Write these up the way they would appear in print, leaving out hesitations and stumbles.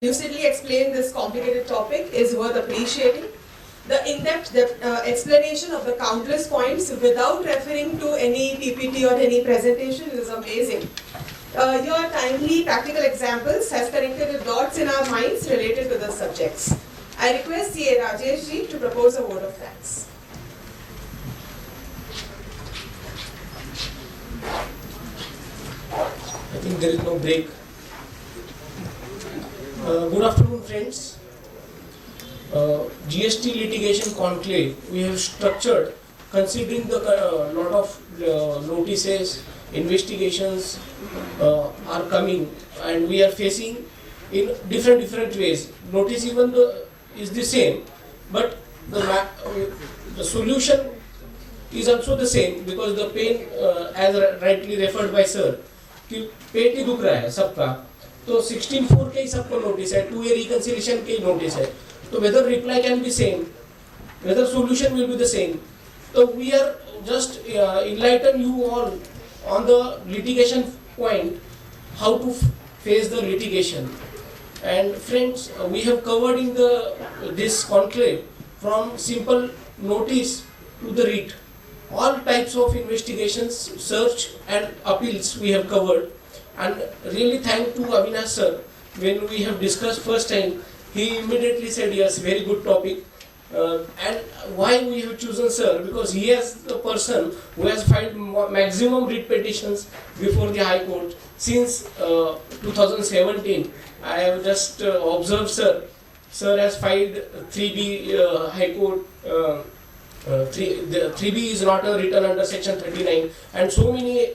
lucidly explain this complicated topic is worth appreciating. The in-depth explanation of the countless points without referring to any PPT or any presentation is amazing. Your timely practical examples has connected the dots in our minds related to the subjects. I request CA Rajesh ji to propose a vote of thanks. I think there is no break. Good afternoon, friends. GST litigation conclave we have structured considering the lot of notices, investigations are coming, and we are facing in different ways. Notice even is the same, but the solution is also the same, because the pain, as rightly referred by sir, कि पेट ही दुख रहा है सबका, तो 16(4) के ही सबको notice है, 2A reconciliation के ही नोटिस है, तो whether reply can be same, whether solution will be the same. So we are just enlighten you all on the litigation point, how to face the litigation. And friends, we have covered in this conclave from simple notice to the writ. All types of investigations, search and appeals we have covered, and really thank to Avinash sir. When we have discussed first time, he immediately said yes, very good topic. And why we have chosen sir? Because he is the person who has filed maximum writ petitions before the High Court since 2017. I have just observed sir. Sir has filed 3B High Court. 3B is not written under section 39, and so many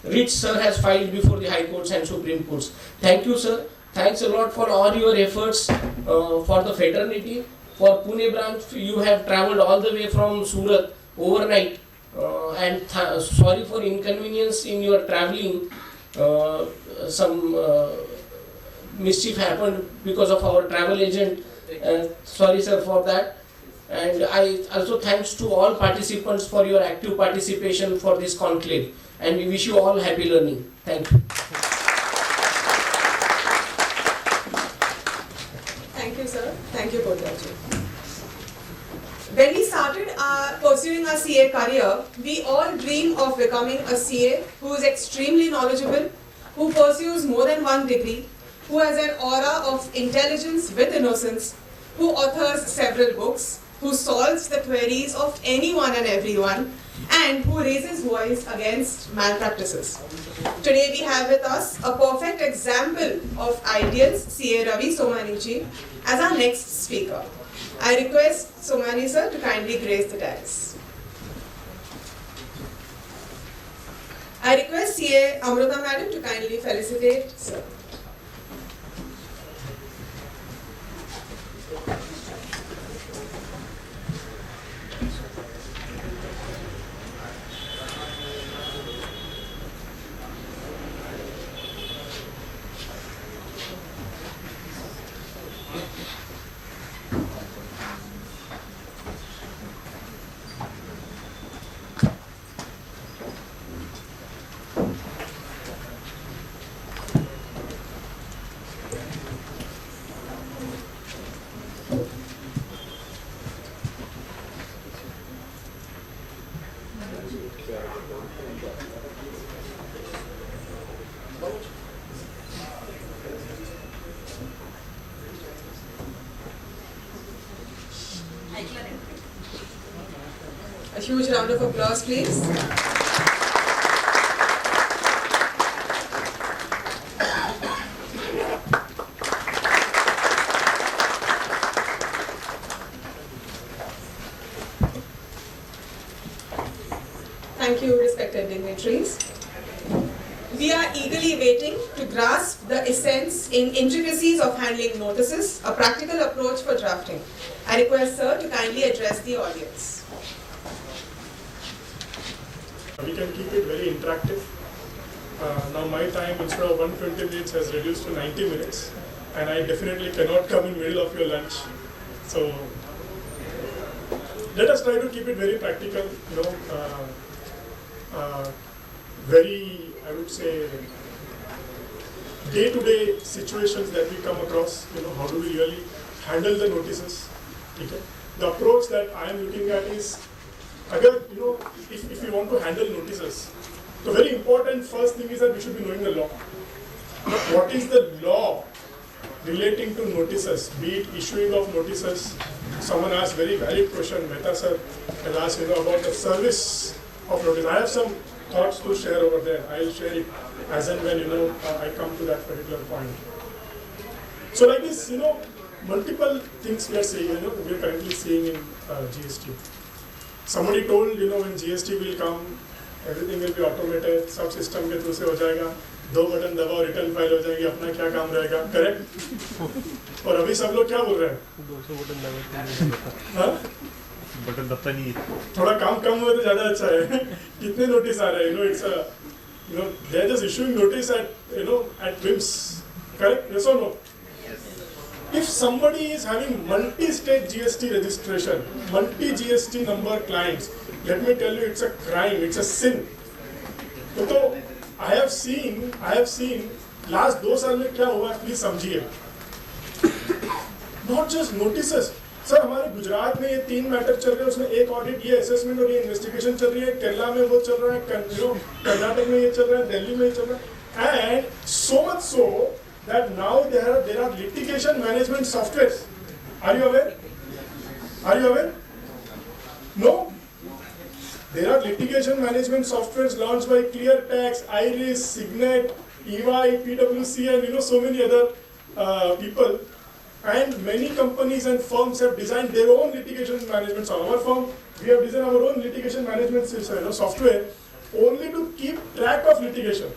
writs sir has filed before the High Courts and Supreme Courts. Thank you sir. Thanks a lot for all your efforts for the fraternity. For Pune branch, you have travelled all the way from Surat overnight, and sorry for inconvenience in your travelling. Some mischief happened because of our travel agent. Sorry sir for that. And I also thanks to all participants for your active participation for this conclave, and we wish you all happy learning. Thank you. Thank you, sir. Thank you, Kotraji. When we started pursuing our CA career, we all dream of becoming a CA who is extremely knowledgeable, who pursues more than one degree, who has an aura of intelligence with innocence, who authors several books, who solves the queries of anyone and everyone, and who raises voice against malpractices. Today we have with us a perfect example of ideals, CA Ravi Somani ji, as our next speaker. I request Somani sir to kindly grace the dais. I request CA Amruta madam to kindly felicitate sir. A huge round of applause, please. Thank you, respected dignitaries. We are eagerly waiting to grasp the essence in intricacies of handling notices, a practical approach for drafting. I request sir to kindly address the audience. We can keep it very interactive. Now my time instead of 120 minutes has reduced to 90 minutes, and I definitely cannot come in middle of your lunch. So let us try to keep it very practical, very, I would say, day-to-day situations that we come across, how do we really handle the notices? Okay. The approach that I am looking at is, again, if you want to handle notices, the very important first thing is that we should be knowing the law. What is the law relating to notices, be it issuing of notices? Someone asked very valid question, Mehta sir has asked about the service of notice. I have some thoughts to share over there. I'll share it as and when I come to that particular point. So like this, multiple things we are seeing, we are currently seeing in GST. Somebody told, when GST will come, everything will be automated, सब system के through से हो जाएगा, 2 button दबाओ, return file हो जाएगी, अपना क्या काम रहेगा, करेक्ट? और अभी सब लोग क्या बोल रहे हैं? 200 बटन दबाते हैं, बटन दबता नहीं है। थोड़ा काम कम हुआ तो ज़्यादा अच्छा है। कितने नोटिस आ रहे हैं? It's a, they are just issuing notice at, at whims, correct? Yes or no? If somebody is having multi-state GST registration, multi-GST number clients, let me tell you, it's a crime, it's a sin. So, I have seen, last 2 साल में क्या हुआ, please समझिए. Not just notices. Sir हमारे गुजरात में ये 3 matter चल रहे हैं, उसमें एक ऑडिट, ये असेसमेंट और ये इन्वेस्टिगेशन चल रही है, केरला में वो चल रहा है, कर्नाटक में ये चल रहा है, दिल्ली में ये चल रहा है, and so much so that now there are litigation management softwares. Are you aware? Are you aware? No? There are litigation management softwares launched by ClearTax, Iris, Signet, EY, PwC, and so many other people. And many companies and firms have designed their own litigation management software. Our firm, we have designed our own litigation management software only to keep track of litigation.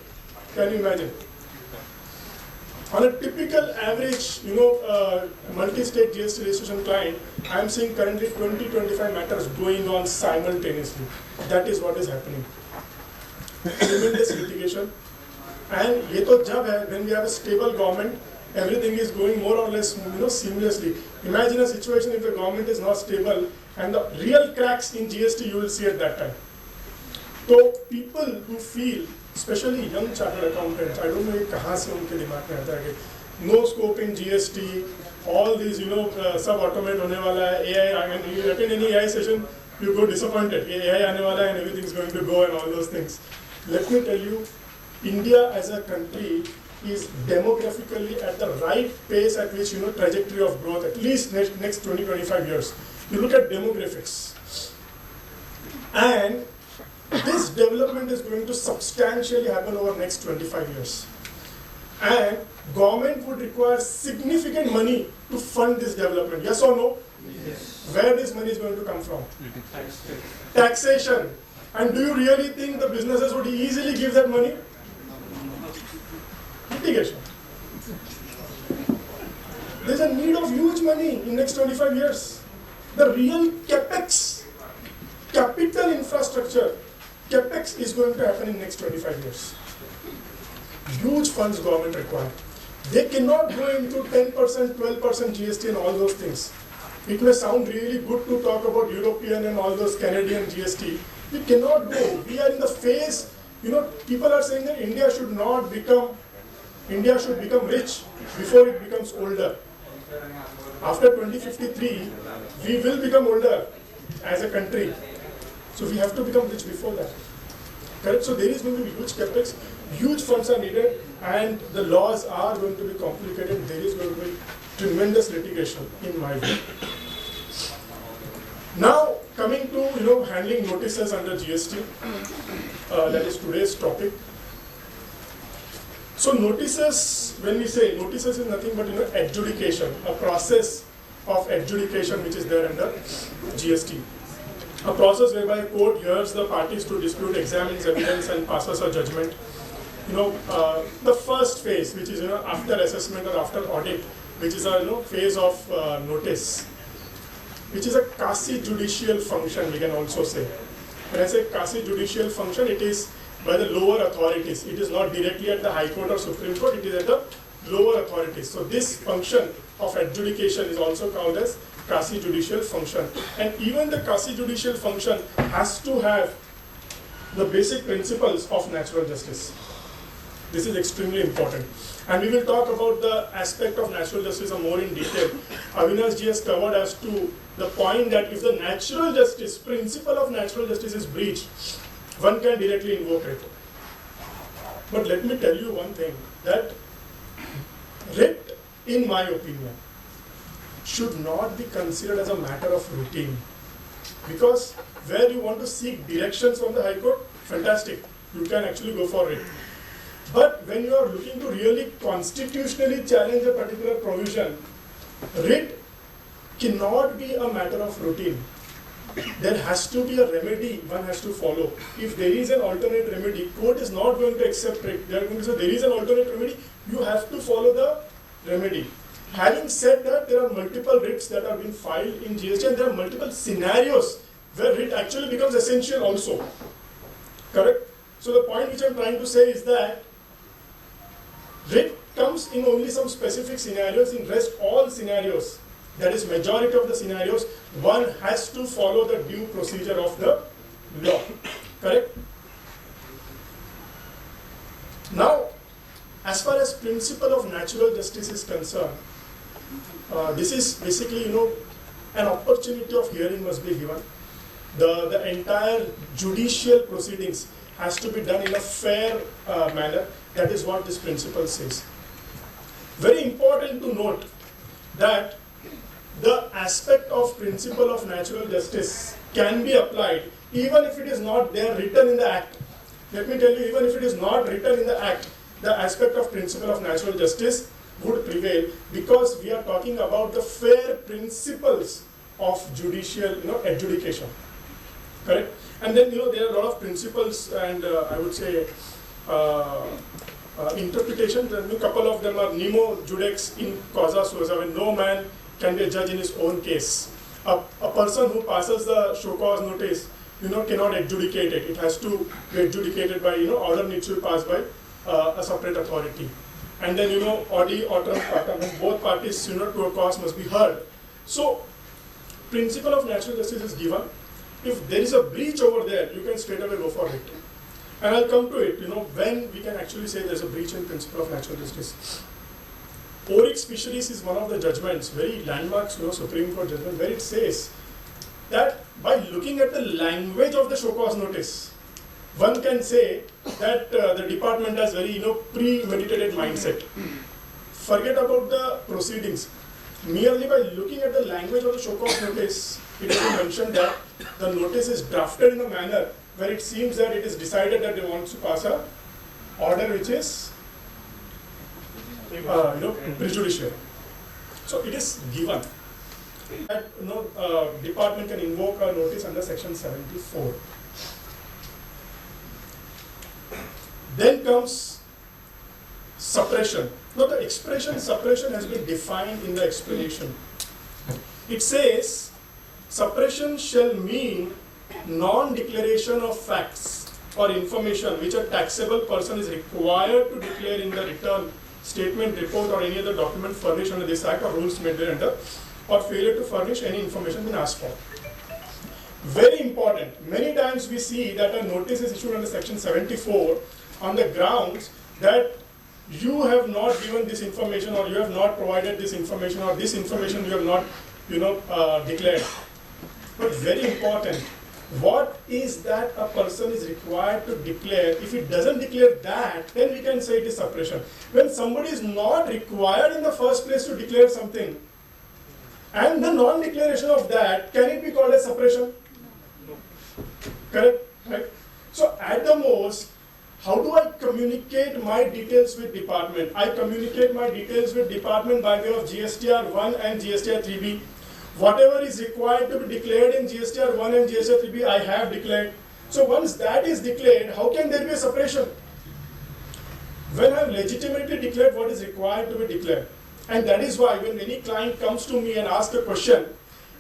Can you imagine? On a typical average, multi-state GST registration client, I am seeing currently 20-25 matters going on simultaneously. That is what is happening. Tremendous litigation. And ये तो जब है, when we have a stable government, everything is going more or less, seamlessly. Imagine a situation if the government is not stable, and the real cracks in GST you will see at that time. So people who feel, especially young chartered accountants, I don't know कहाँ से उनके दिमाग में आता है कि no scope in GST, all these, सब automate होने वाला है, AI, and you attend any AI session, you go disappointed. AI आने वाला है and everything is going to go and all those things. Let me tell you, India as a country is demographically at the right pace at which, trajectory of growth, at least next 20-25 years. You look at demographics. And this development is going to substantially happen over next 25 years. And government would require significant money to fund this development. Yes or no? Yes. Where this money is going to come from? Taxation. And do you really think the businesses would easily give that money? Litigation. There's a need of huge money in next 25 years. The real capex, capital infrastructure, capex is going to happen in next 25 years. Huge funds government require. They cannot go into 10%, 12% GST and all those things. It may sound really good to talk about European and all those Canadian GST. We cannot go. We are in the phase, people are saying that India should become rich before it becomes older. After 2053, we will become older as a country. So we have to become rich before that. Correct? So there is going to be huge capex, huge funds are needed, and the laws are going to be complicated. There is going to be tremendous litigation, in my view. Now, coming to handling notices under GST, that is today's topic. So notices, when we say notices is nothing but adjudication, a process of adjudication which is there under GST. A process whereby a court hears the parties to dispute, examines evidence and passes a judgment. The first phase, which is after assessment or after audit, which is a phase of notice, which is a quasi judicial function, we can also say. When I say quasi judicial function, it is by the lower authorities. It is not directly at the High Court or Supreme Court, it is at the lower authorities. So this function of adjudication is also called as quasi judicial function. And even the quasi judicial function has to have the basic principles of natural justice. This is extremely important. And we will talk about the aspect of natural justice more in detail. Avinash ji has covered as to the point that if the natural justice, principle of natural justice is breached, one can directly invoke writ. But let me tell you one thing, that writ, in my opinion, should not be considered as a matter of routine. Because where you want to seek directions from the High Court, fantastic, you can actually go for it. But when you are looking to really constitutionally challenge a particular provision, writ cannot be a matter of routine. There has to be a remedy one has to follow. If there is an alternate remedy, court is not going to accept it. They are going to say there is an alternate remedy, you have to follow the remedy. Having said that, there are multiple writs that have been filed in GST and there are multiple scenarios where writ actually becomes essential also. Correct? So the point which I am trying to say is that writ comes in only some specific scenarios, in rest all scenarios, that is majority of the scenarios, one has to follow the due procedure of the law. Correct? Now, as far as principle of natural justice is concerned, this is basically, an opportunity of hearing must be given. The entire judicial proceedings has to be done in a fair manner. That is what this principle says. Very important to note that the aspect of principle of natural justice can be applied even if it is not there written in the act. Let me tell you, even if it is not written in the act, the aspect of principle of natural justice would prevail because we are talking about the fair principles of judicial adjudication. Correct? And then there are a lot of principles and I would say interpretations. A couple of them are nemo judex in causa suosa, when no man can be a judge in his own case. A person who passes the show cause notice, cannot adjudicate it. It has to be adjudicated by, order needs to be passed by a separate authority. And then, audi autem partem, both parties, to a cause must be heard. So, principle of natural justice is given. If there is a breach over there, you can straight away go for it. And I'll come to it, when we can actually say there's a breach in principle of natural justice. Oryx Fisheries is one of the judgments, very landmark, Supreme Court judgment, where it says that by looking at the language of the show cause notice, one can say that the department has very, premeditated mindset. Forget about the proceedings. Merely by looking at the language of the show cause notice, it has been mentioned that the notice is drafted in a manner where it seems that it is decided that they want to pass a order which is prejudicial. So it is given that department can invoke a notice under section 74. Then comes suppression. Now the expression suppression has been defined in the explanation. It says suppression shall mean non-declaration of facts or information which a taxable person is required to declare in the return statement, report or any other document furnished under this act or rules made thereunder, or failure to furnish any information been asked for. Very important. Many times we see that a notice is issued under section 74 on the grounds that you have not given this information or you have not provided this information or this information you have not declared. But very important, what is that a person is required to declare? If it doesn't declare that, then we can say it is suppression. When somebody is not required in the first place to declare something, and the non-declaration of that, can it be called as suppression? No. Correct? Right? So at the most, how do I communicate my details with department? I communicate my details with department by way of GSTR 1 and GSTR 3B. Whatever is required to be declared in GSTR 1 and GSTR 3B, I have declared. So once that is declared, how can there be a suppression? When I have legitimately declared what is required to be declared. And that is why when any client comes to me and asks a question,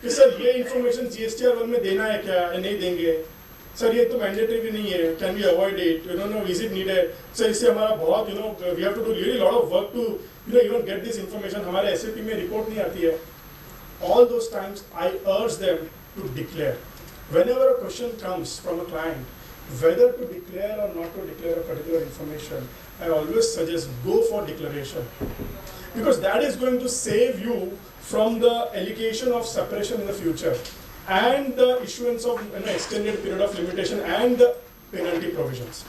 कि sir ये information GSTR 1 में देना है क्या या नहीं देंगे? Sir ये तो mandatory भी नहीं है. Can we avoid it? Is it needed? Sir इससे हमारा बहुत we have to do really lot of work to even get this information. हमारे SAP में report नहीं आती है. All those times I urge them to declare. Whenever a question comes from a client, whether to declare or not to declare a particular information, I always suggest go for declaration. Because that is going to save you from the allegation of suppression in the future and the issuance of an extended period of limitation and the penalty provisions.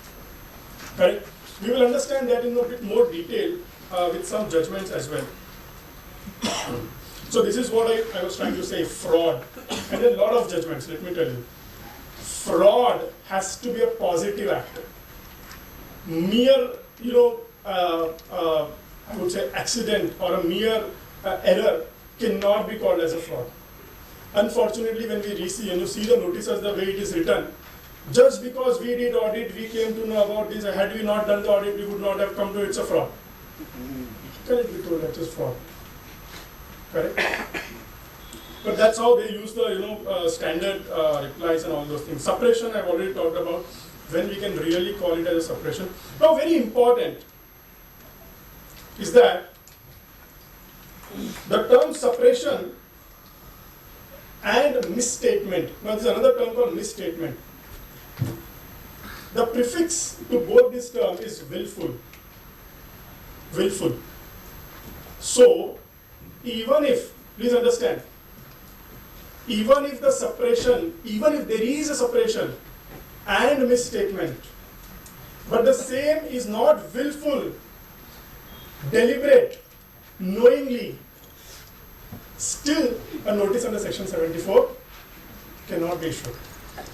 Correct? We will understand that in a bit more detail with some judgments as well. So this is what I was trying to say, fraud. And a lot of judgments, let me tell you. Fraud has to be a positive act. Mere, I would say accident or a mere error cannot be called as a fraud. Unfortunately, when we see the notices the way it is written, just because we did audit, we came to know about this. Had we not done the audit, we would not have come to it's a fraud. Can it be told that it's fraud? Correct? But that's how they use the standard replies and all those things. Suppression I've already talked about, when we can really call it as a suppression. Now very important is that the term suppression and misstatement. Now there's another term called misstatement. The prefix to both this term is willful. Willful. So even if, please understand, even if the suppression, even if there is a suppression and misstatement, but the same is not willful, deliberate, knowingly, still a notice under section 74 cannot be issued.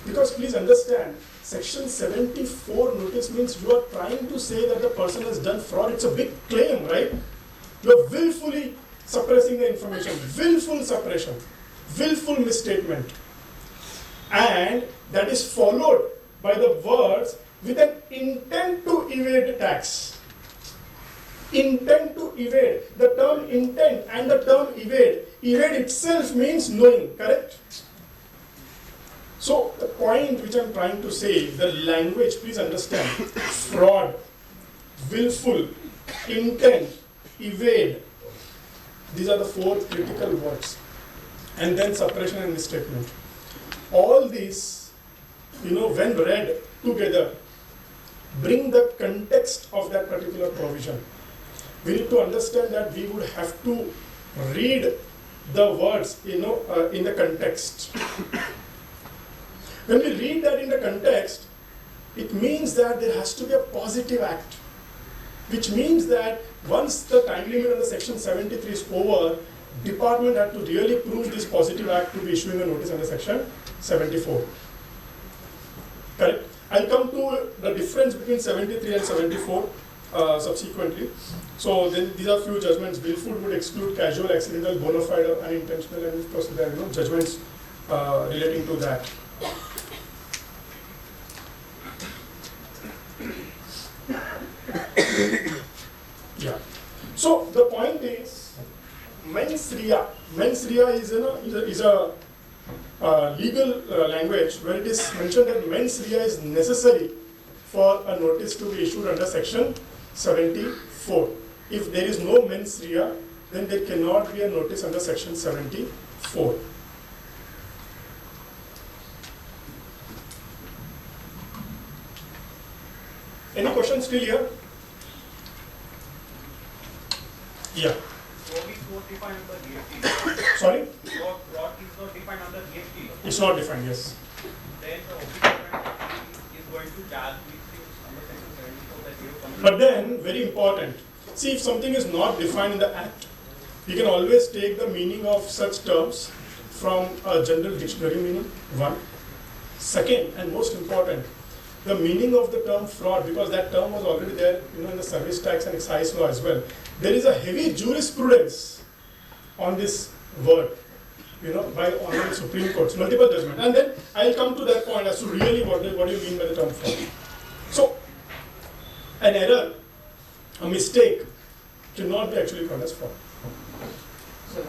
Because please understand, section 74 notice means you are trying to say that the person has done fraud. It's a big claim, right? You are willfully suppressing the information, willful suppression, willful misstatement, and that is followed by the words with an intent to evade tax. Intent to evade. The term intent and the term evade. Evade itself means knowing, correct? So the point which I am trying to say, the language, please understand, fraud, willful, intent, evade, these are the four critical words. And then suppression and misstatement. All these, when read together, bring the context of that particular provision. We need to understand that we would have to read the words, in the context. When we read that in the context, it means that there has to be a positive act, which means that once the time limit of the section 73 is over, department had to really prove this positive act to be issuing a notice under section 74. Correct? I'll come to the difference between 73 and 74 subsequently. So then these are few judgments. Willful would exclude casual, accidental, bona fide, or unintentional, and of course there are judgments relating to that. Yeah. So the point is, mens rea. Mens rea is a legal language where it is mentioned that mens rea is necessary for a notice to be issued under section 74. If there is no mens rea, then there cannot be a notice under section 74. Any questions still here? Yeah. Fraud is not defined under GST. Sorry? Fraud is not defined under GST. It's not defined, yes. Then the officer is going to charge with under section 74 that you have. But then, very important, see, if something is not defined in the Act, you can always take the meaning of such terms from a general dictionary meaning, one. Second, and most important, the meaning of the term fraud, because that term was already there, in the service tax and excise law as well. There is a heavy jurisprudence on this word, by honorable Supreme Courts, multiple judgments. And then I'll come to that point as to really what do you mean by the term fraud. So, an error, a mistake, cannot be actually called as fraud. Sir,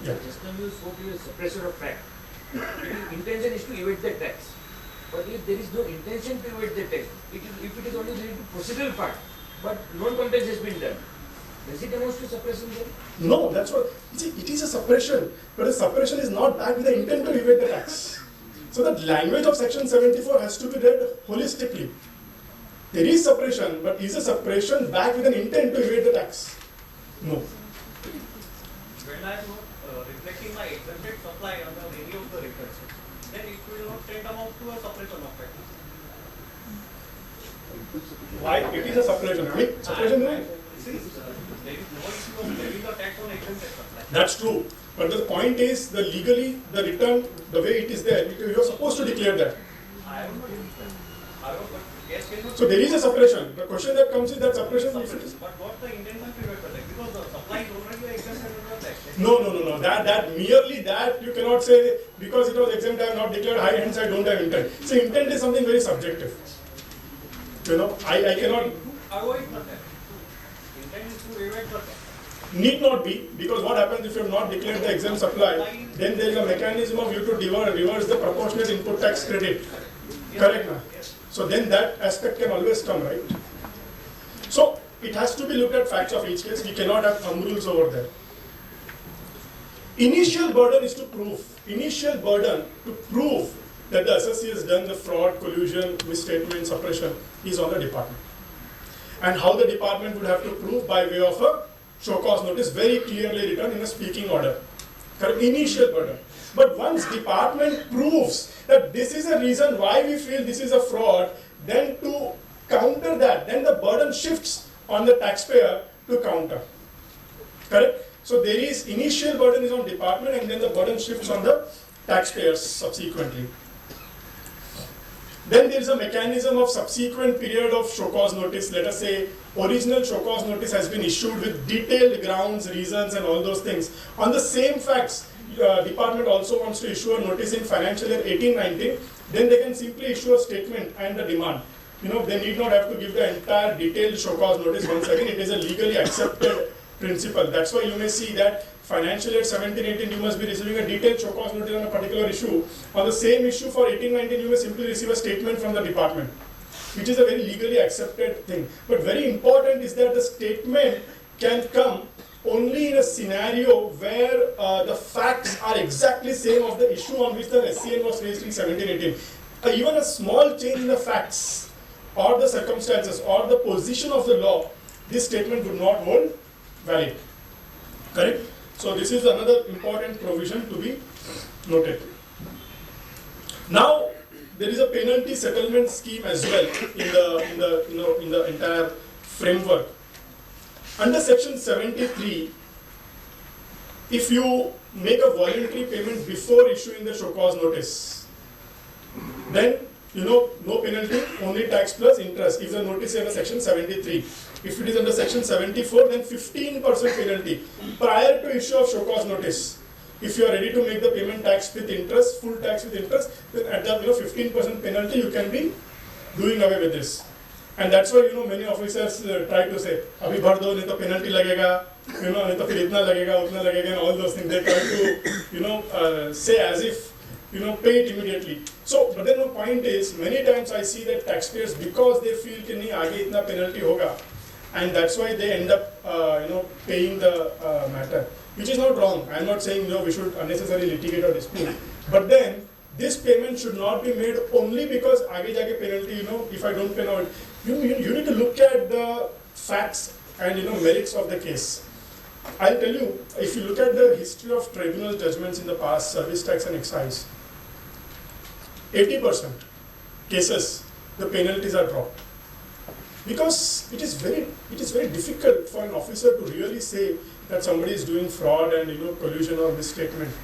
Yeah. just now you spoke of suppressor of fact. The intention is to evade the tax. But if there is no intention to evade the tax, if it is only related to procedural part, but non-compliance has been done, does it amount to suppression then? No, that's what, see, it is a suppression, but a suppression is not backed with the intent to evade the tax. So the language of section 74 has to be read holistically. There is suppression, but is a suppression back with an intent to evade the tax? No. When I am not reflecting my exempted supply under any of the records, then it will not tend amount to a suppression of tax. Why? It is a suppression. I mean, suppression. See, there is no issue of levying the tax on exempted supply. That's true. But the point is, the legally, the return, the way it is there, you are supposed to declare that. I am not doing that. However, yes, cannot. So there is a suppression. The question that comes is that suppression. If it is, But what the intention to evade the tax? Because the supply is already exempted under the tax. no. That merely that you cannot say because it was exempt, I have not declared high, hence I don't have intent. So intent is something very subjective. You know, I cannot. Avoid the tax. Intent is to evade the tax. Need not be, because what happens if you have not declared the exempt supply, then there is a mechanism of you to reverse the proportionate input tax credit. Correct, na? So then that aspect can always come, right? So it has to be looked at facts of each case. We cannot have thumb rules over there. Initial burden is to prove. Initial burden to prove that the assessee has done the fraud, collusion, misstatement, suppression is on the department. And how the department would have to prove by way of a show cause notice very clearly written in a speaking order. Correct? Initial burden. But once department proves that this is a reason why we feel this is a fraud, then to counter that, then the burden shifts on the taxpayer to counter. Correct? So there is initial burden is on department and then the burden shifts on the taxpayers subsequently. Then there is a mechanism of subsequent period of show cause notice. Let us say original show cause notice has been issued with detailed grounds, reasons and all those things. On the same facts, department also wants to issue a notice in financial year 18-19, then they can simply issue a statement and a demand. You know, they need not have to give the entire detailed show cause notice once again. It is a legally accepted principle. That's why you may see that financial year 17-18 you must be receiving a detailed show cause notice on a particular issue. On the same issue for 18-19 you may simply receive a statement from the department, which is a very legally accepted thing. But very important is that the statement can come only in a scenario where the facts are exactly same of the issue on which the SCN was raised in 17-18. Even a small change in the facts or the circumstances or the position of the law, this statement would not hold valid. Correct? So this is another important provision to be noted. Now there is a penalty settlement scheme as well in the entire framework. Under section 73, if you make a voluntary payment before issuing the show cause notice, then no penalty, only tax plus interest if the notice is under section 73. If it is under section 74, then 15% penalty prior to issue of show cause notice. If you are ready to make the payment tax with interest, full tax with interest, then at that 15% penalty you can be doing away with this. And that's why many officers try to say, "Abhi bhar do, nahi to penalty lagega, nahi to fir itna lagega, utna lagega," and all those things. They try to say as if pay it immediately. So, but then the point is, many times I see that taxpayers, because they feel कि नहीं आगे इतना penalty होगा, and that's why they end up paying the matter, which is not wrong. I am not saying we should unnecessarily litigate or dispute, but then this payment should not be made only because आगे जाके penalty, if I don't pay now, you need to look at the facts and merits of the case. I'll tell you, if you look at the history of tribunal judgments in the past, service tax and excise, 80% cases the penalties are dropped, because it is very difficult for an officer to really say that somebody is doing fraud and collusion or misstatement.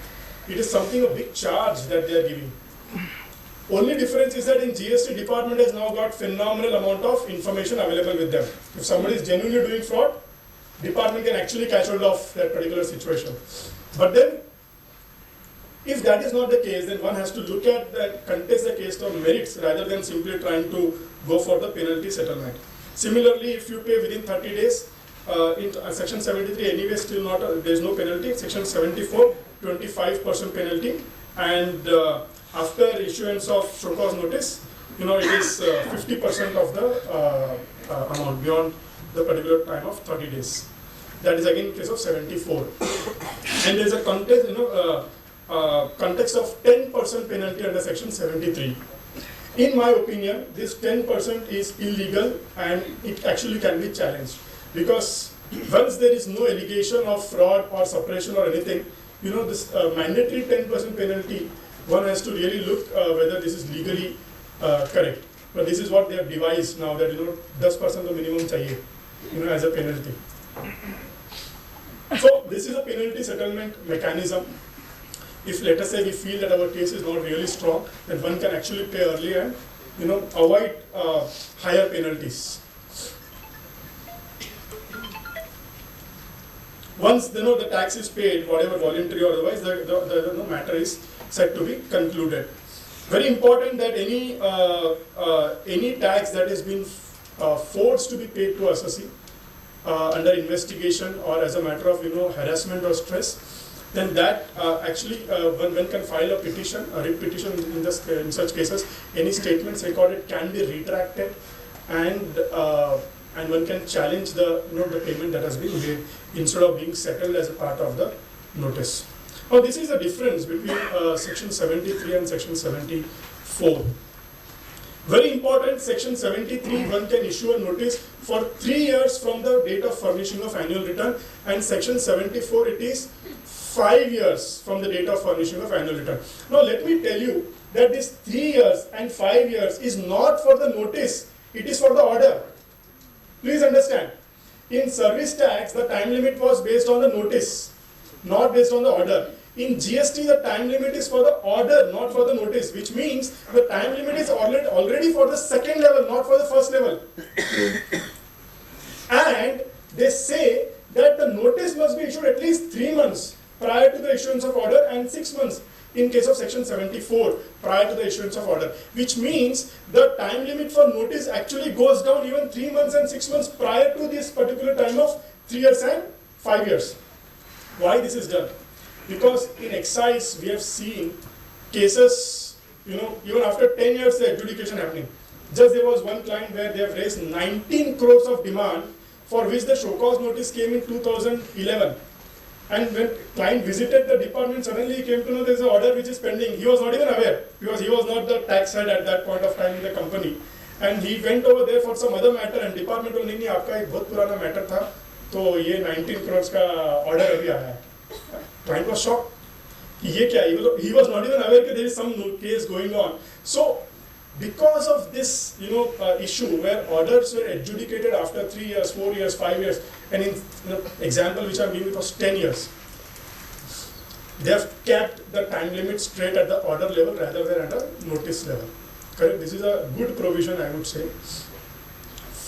It is something, a big charge that they are giving. Only difference is that in GST department has now got phenomenal amount of information available with them. If somebody is genuinely doing fraud, department can actually catch hold of that particular situation. But then, if that is not the case, then one has to look at that, contest the case on merits rather than simply trying to go for the penalty settlement. Similarly, if you pay within 30 days, in section 73 anyway still not, there is no penalty. Section 74, 25% penalty, and after issuance of show cause notice, it is 50% of the amount beyond the particular time of 30 days. That is again in case of 74. And there is a contest, context of 10% penalty under section 73. In my opinion, this 10% is illegal and it actually can be challenged, because once there is no allegation of fraud or suppression or anything, this mandatory 10% penalty, one has to really look whether this is legally correct. But this is what they have devised now, that 10% the minimum chahiye, as a penalty. So this is a penalty settlement mechanism. If, let us say, we feel that our case is not really strong, then one can actually pay early and avoid higher penalties. Once the tax is paid, whatever voluntary or otherwise, the matter is said to be concluded. Very important that any tax that has been forced to be paid to assessee under investigation or as a matter of harassment or stress, then that actually one can file a petition, a writ petition in such cases. Any statements recorded can be retracted, and one can challenge the the payment that has been made instead of being settled as a part of the notice. Now this is the difference between section 73 and section 74. Very important, section 73, one can issue a notice for 3 years from the date of furnishing of annual return, and section 74 it is 5 years from the date of furnishing of annual return. Now let me tell you that this 3 years and 5 years is not for the notice, it is for the order. Please understand, in service tax the time limit was based on the notice, not based on the order. In GST the time limit is for the order, not for the notice, which means the time limit is already for the second level, not for the first level. And they say that the notice must be issued at least 3 months prior to the issuance of order and 6 months in case of section 74 prior to the issuance of order, which means the time limit for notice actually goes down even 3 months and 6 months prior to this particular time of 3 years and 5 years. Why this is done? Because in excise we have seen cases, even after 10 years the adjudication happening. Just there was one client where they have raised 19 crores of demand for which the show cause notice came in 2011. And when client visited the department, suddenly he came to know there is an order which is pending. He was not even aware, because he was not the tax head at that point of time in the company. And he went over there for some other matter, and department told him, आपका एक बहुत पुराना matter था, तो ये 19 crores का order अभी आया है. Client was shocked. ये क्या? He was not even aware that there is some case going on. So, because of this, issue where orders were adjudicated after 3 years, 4 years, 5 years, and in example which I'm giving, it was 10 years, they have kept the time limit straight at the order level rather than at a notice level. Correct? This is a good provision, I would say.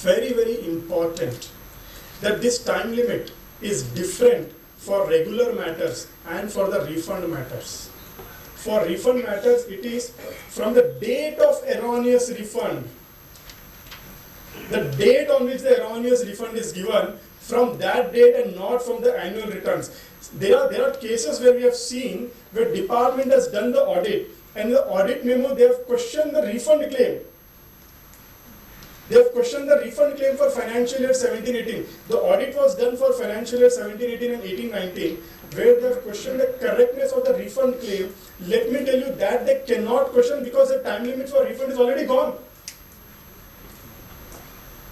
Very, very important that this time limit is different for regular matters and for the refund matters. For refund matters, it is from the date of erroneous refund. The date on which the erroneous refund is given, from that date and not from the annual returns. There are cases where we have seen where department has done the audit, and in the audit memo they have questioned the refund claim. They have questioned the refund claim for financial year 17-18. The audit was done for financial year 17-18 and 18-19, where they have questioned the correctness of the refund claim. Let me tell you that they cannot question, because the time limit for refund is already gone.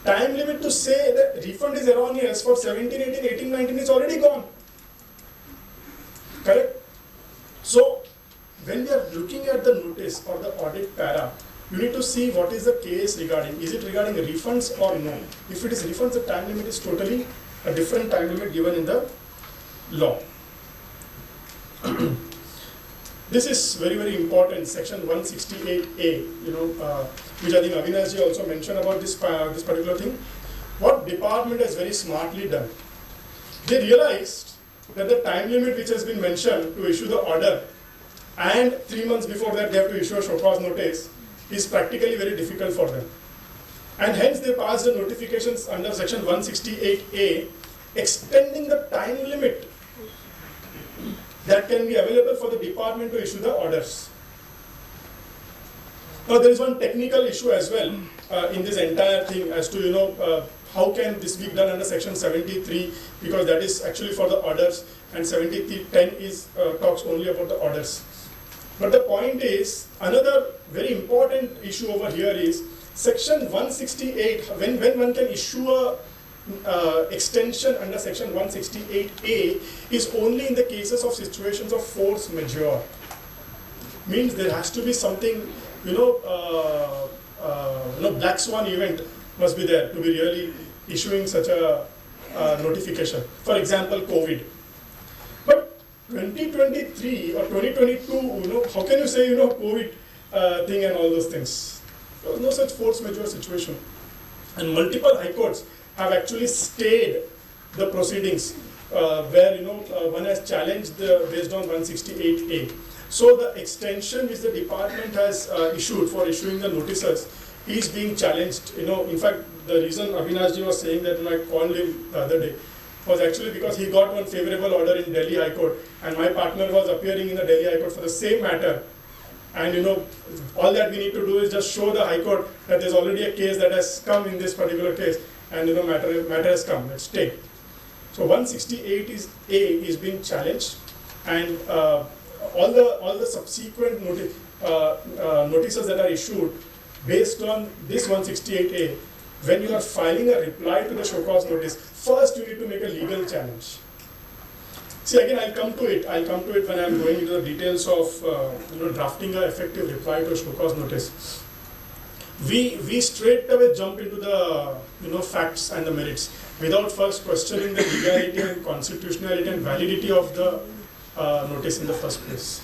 Time limit to say that refund is erroneous for 17-18, 18-19 is already gone. Correct? So, when we are looking at the notice or the audit para, you need to see what is the case regarding. Is it regarding refunds or no? If it is refunds, the time limit is totally a different time limit given in the law. This is very, very important, section 168A, which I think Avinash ji also mentioned about this particular thing. What department has very smartly done? They realized that the time limit which has been mentioned to issue the order, and 3 months before that they have to issue a show cause notice, is practically very difficult for them. And hence they passed the notifications under section 168A, extending the time limit that can be available for the department to issue the orders. Now there is one technical issue as well in this entire thing as to how can this be done under section 73, because that is actually for the orders, and 7310 is talks only about the orders. But the point is, another very important issue over here is section 168, when one can issue a extension under section 168A is only in the cases of situations of force majeure. Means there has to be something, black swan event must be there to be really issuing such a notification. For example, COVID. But 2023 or 2022, how can you say, COVID thing and all those things? There was no such force majeure situation. And multiple high courts have actually stayed the proceedings where, one has challenged based on 168A. So the extension which the department has issued for issuing the notices is being challenged. In fact, the reason Avinash ji was saying that I called him the other day was actually because he got one favorable order in Delhi High Court, and my partner was appearing in the Delhi High Court for the same matter. And all that we need to do is just show the High Court that there's already a case that has come in this particular case, and matter has come. Let's take. So 168A is being challenged, and all the subsequent notices that are issued based on this 168A, when you are filing a reply to the show cause notice, first you need to make a legal challenge. See, again, I'll come to it when I'm going into the details of drafting an effective reply to a show cause notice. We straight away jump into the facts and the merits without first questioning the legality and constitutionality and validity of the notice in the first place.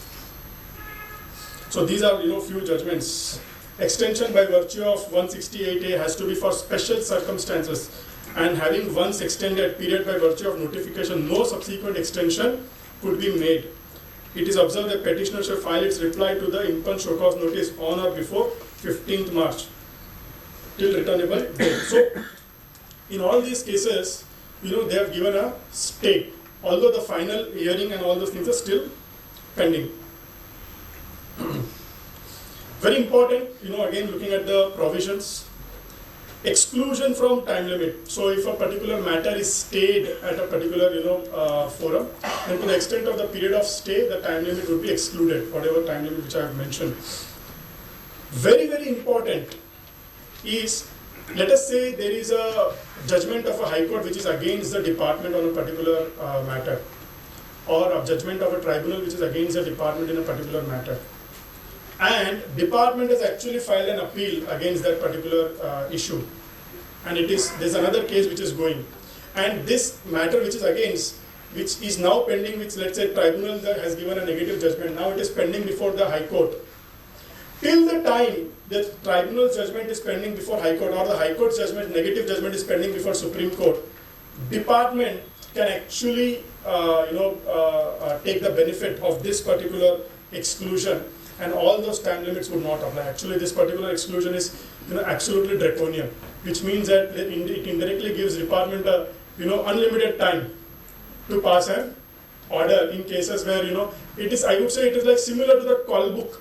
So these are few judgments. Extension by virtue of 168A has to be for special circumstances, and having once extended period by virtue of notification, no subsequent extension could be made. It is observed that petitioner shall file its reply to the impugned show cause notice on or before 15th March till returnable date. So in all these cases, they have given a stay, although the final hearing and all those things are still pending. Very important, again looking at the provisions. Exclusion from time limit. So if a particular matter is stayed at a particular forum, then to the extent of the period of stay, the time limit would be excluded, whatever time limit which I have mentioned. Very, very important is, let us say there is a judgment of a high court which is against the department on a particular matter, or a judgment of a tribunal which is against the department in a particular matter. And department has actually filed an appeal against that particular issue, and there's another case which is going, and this matter which is against, which is now pending, which let's say tribunal that has given a negative judgment, now it is pending before the High Court. Till the time the tribunal's judgment is pending before High Court, or the High Court's judgment, negative judgment is pending before Supreme Court, department can actually take the benefit of this particular exclusion, and all those time limits would not apply. Actually, this particular exclusion is absolutely draconian, which means that it indirectly gives department a unlimited time to pass an order in cases where it is, I would say it is like similar to the call book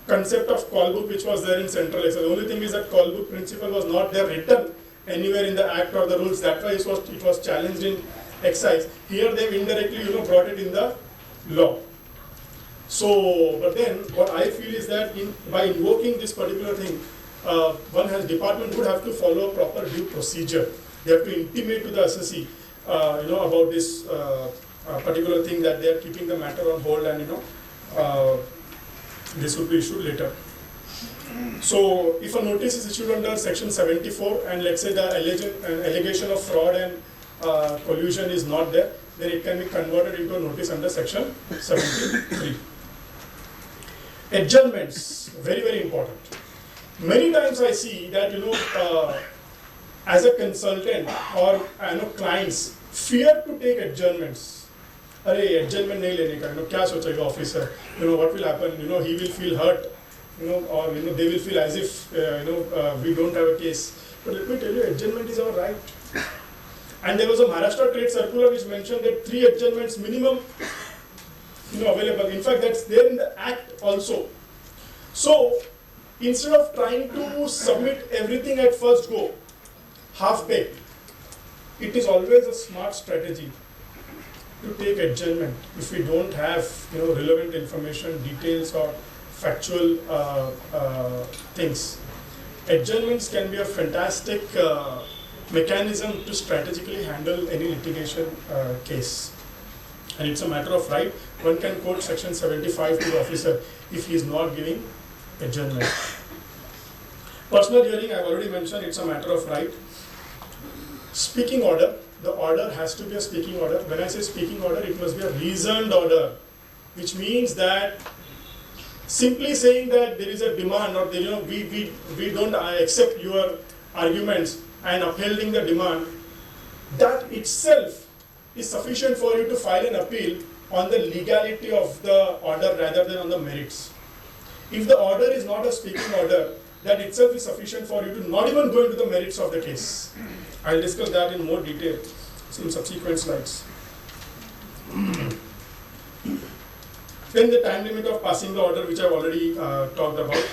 concept of call book which was there in Central Excise. The only thing is that call book principle was not there written anywhere in the Act or the rules. That's why it was challenged in excise. Here they've indirectly brought it in the law. So, but then what I feel is that by invoking this particular thing, department would have to follow a proper due procedure. They have to intimate to the assessee, about this particular thing, that they are keeping the matter on hold, and this would be issued later. So, if a notice is issued under section 74, and let's say the allegation of fraud and collusion is not there, then it can be converted into a notice under section 73. Adjournments, very, very important. Many times I see that, as a consultant or clients fear to take adjournments. Adjournment nahi lene ka, kya sochega officer, what will happen, he will feel hurt, or they will feel as if, we don't have a case. But let me tell you, adjournment is our right. And there was a Maharashtra Trade Circular which mentioned that 3 adjournments minimum available. In fact, that's there in the Act also. So, instead of trying to submit everything at first go, half-baked, it is always a smart strategy to take adjournment if we don't have relevant information, details or factual things. Adjournments can be a fantastic mechanism to strategically handle any litigation case. And it's a matter of right. One can quote section 75 to the officer if he is not giving adjournment. Personal hearing, I've already mentioned, it's a matter of right. Speaking order, the order has to be a speaking order. When I say speaking order, it must be a reasoned order, which means that simply saying that there is a demand or we don't accept your arguments and upholding the demand, that itself is sufficient for you to file an appeal on the legality of the order rather than on the merits. If the order is not a speaking order, that itself is sufficient for you to not even go into the merits of the case. I'll discuss that in more detail in subsequent slides. Then the time limit of passing the order, which I've already talked about.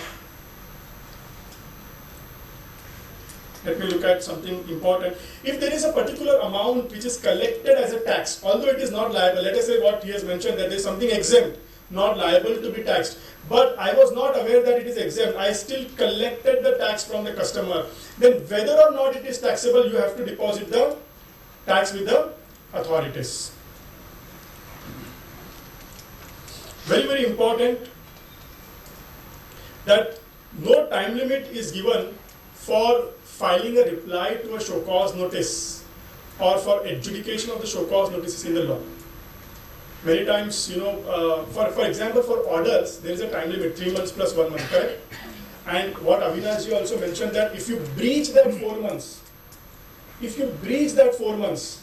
Let me look at something important. If there is a particular amount which is collected as a tax, although it is not liable, let us say what he has mentioned, that there is something exempt, not liable to be taxed. But I was not aware that it is exempt. I still collected the tax from the customer. Then whether or not it is taxable, you have to deposit the tax with the authorities. Very, very important that no time limit is given for filing a reply to a show cause notice or for adjudication of the show cause notices in the law. Many times, for example, for orders, there is a time limit, 3 months plus 1 month, correct? And what Avinashji also mentioned, that if you breach that 4 months,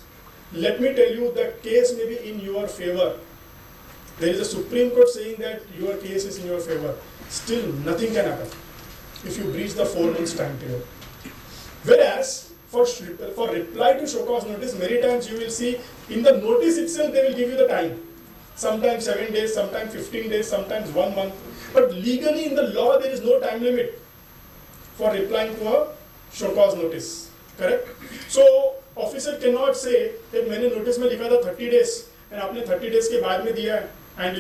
let me tell you, the case may be in your favor. There is a Supreme Court saying that your case is in your favor. Still, nothing can happen if you breach the 4 months time period. Whereas, for reply to show cause notice, many times you will see in the notice itself they will give you the time. Sometimes 7 days, sometimes 15 days, sometimes 1 month. But legally in the law there is no time limit for replying to a show cause notice. Correct? So, officer cannot say that मैंने notice में लिखा था 30 days and आपने 30 days के बाद में दिया and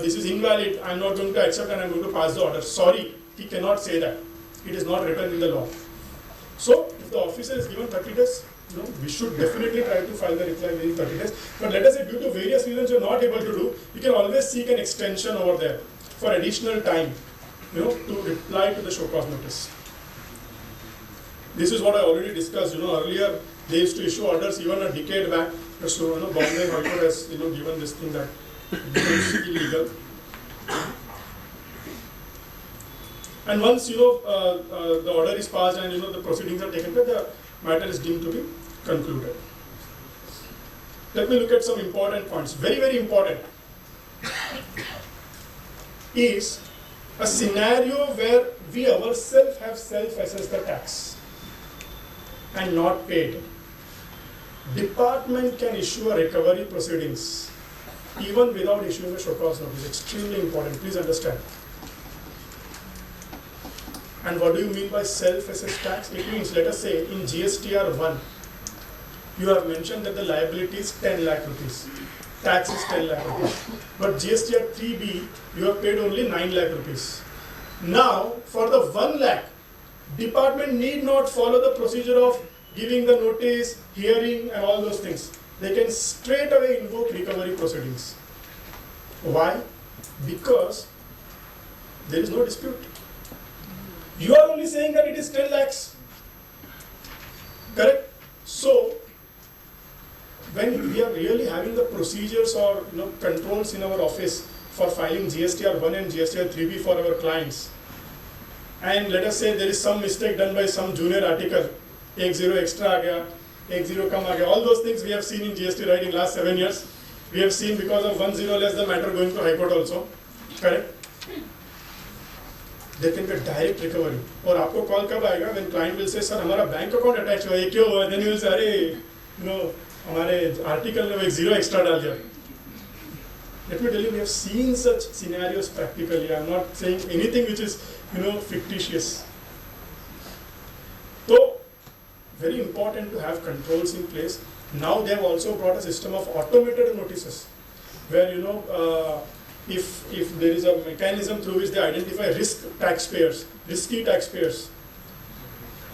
this is invalid, I am not going to accept and I am going to pass the order. Sorry, he cannot say that. It is not written in the law. So, if the officer is given 30 days, we should definitely try to file the reply within 30 days. But let us say due to various reasons you are not able to do, you can always seek an extension over there for additional time, to reply to the show cause notice. This is what I already discussed. Earlier they used to issue orders even a decade back. So, Bombay High Court has given this thing that it is illegal. And once the order is passed and the proceedings are taken, the matter is deemed to be concluded. Let me look at some important points. Very, very important is a scenario where we ourselves have self-assessed the tax and not paid. Department can issue a recovery proceedings even without issuing a show cause notice. Extremely important. Please understand. And what do you mean by self-assessed tax? It means, let us say, in GSTR 1, you have mentioned that the liability is 10 lakh rupees. Tax is 10 lakh rupees. But GSTR 3B, you have paid only 9 lakh rupees. Now, for the 1 lakh, department need not follow the procedure of giving the notice, hearing, and all those things. They can straight away invoke recovery proceedings. Why? Because there is no dispute. You are only saying that it is 10 lakhs. Correct? So, when we are really having the procedures or controls in our office for filing GSTR 1 and GSTR 3B for our clients, and let us say there is some mistake done by some junior article, 10 extra aa gaya, 10 kam aa gaya, all those things we have seen in GST writing last 7 years. We have seen because of 10 less the matter going to High Court also. Correct? There can be direct recovery. और आपको call कब आएगा? When client will say, sir, हमारा bank account attach हुआ है, क्यों हुआ? Then you will say, अरे, हमारे आर्टिकल में 0 एक्स्ट्रा डाल दिया. Let me tell you, we have seen such scenarios practically. I am not saying anything which is, fictitious. So, very important to have controls in place. Now they have also brought a system of automated notices, where if there is a mechanism through which they identify risky taxpayers,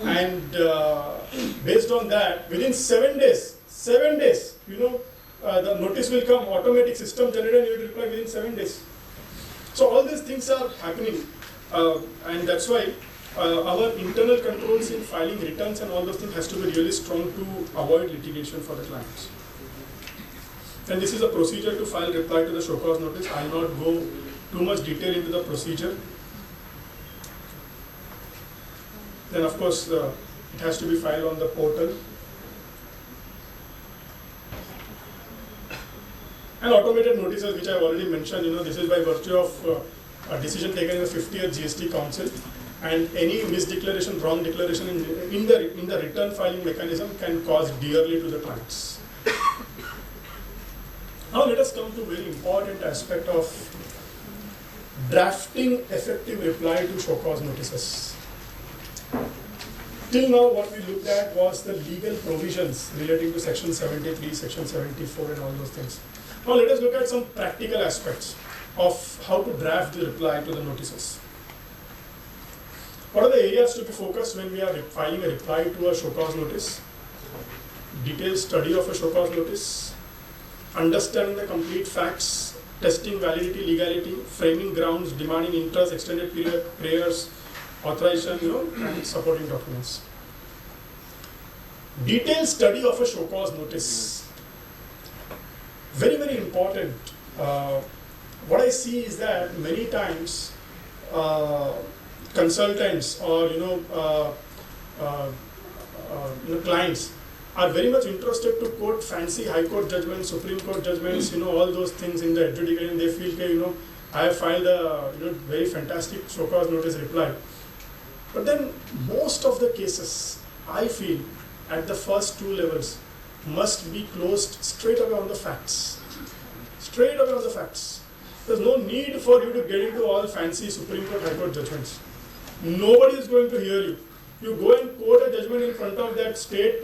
and based on that, within 7 days, the notice will come, automatic system generated, and you will reply within 7 days. So all these things are happening, and that's why our internal controls in filing returns and all those things has to be really strong to avoid litigation for the clients. And this is a procedure to file reply to the show cause notice. I will not go too much detail into the procedure. Then of course it has to be filed on the portal. And automated notices, which I have already mentioned, this is by virtue of a decision taken in the 50th GST Council, and any misdeclaration, wrong declaration in the return filing mechanism can cause dearly to the clients. Now let us come to a very important aspect of drafting effective reply to show cause notices. Till now what we looked at was the legal provisions relating to section 73, section 74 and all those things. Now let us look at some practical aspects of how to draft the reply to the notices. What are the areas to be focused when we are filing a reply to a show cause notice? Detailed study of a show cause notice, understanding the complete facts, testing validity, legality, framing grounds, demanding interest, extended period, prayers, authorization, and supporting documents. Detailed study of a show cause notice. Very, very important. What I see is that many times consultants or clients are very much interested to quote fancy high court judgments, Supreme Court judgments, all those things in the adjudication. They feel, I have filed a very fantastic show cause notice reply. But then most of the cases, I feel, at the first two levels, must be closed straight away on the facts. Straight away on the facts. There's no need for you to get into all fancy Supreme Court, High Court judgments. Nobody is going to hear you. You go and quote a judgment in front of that state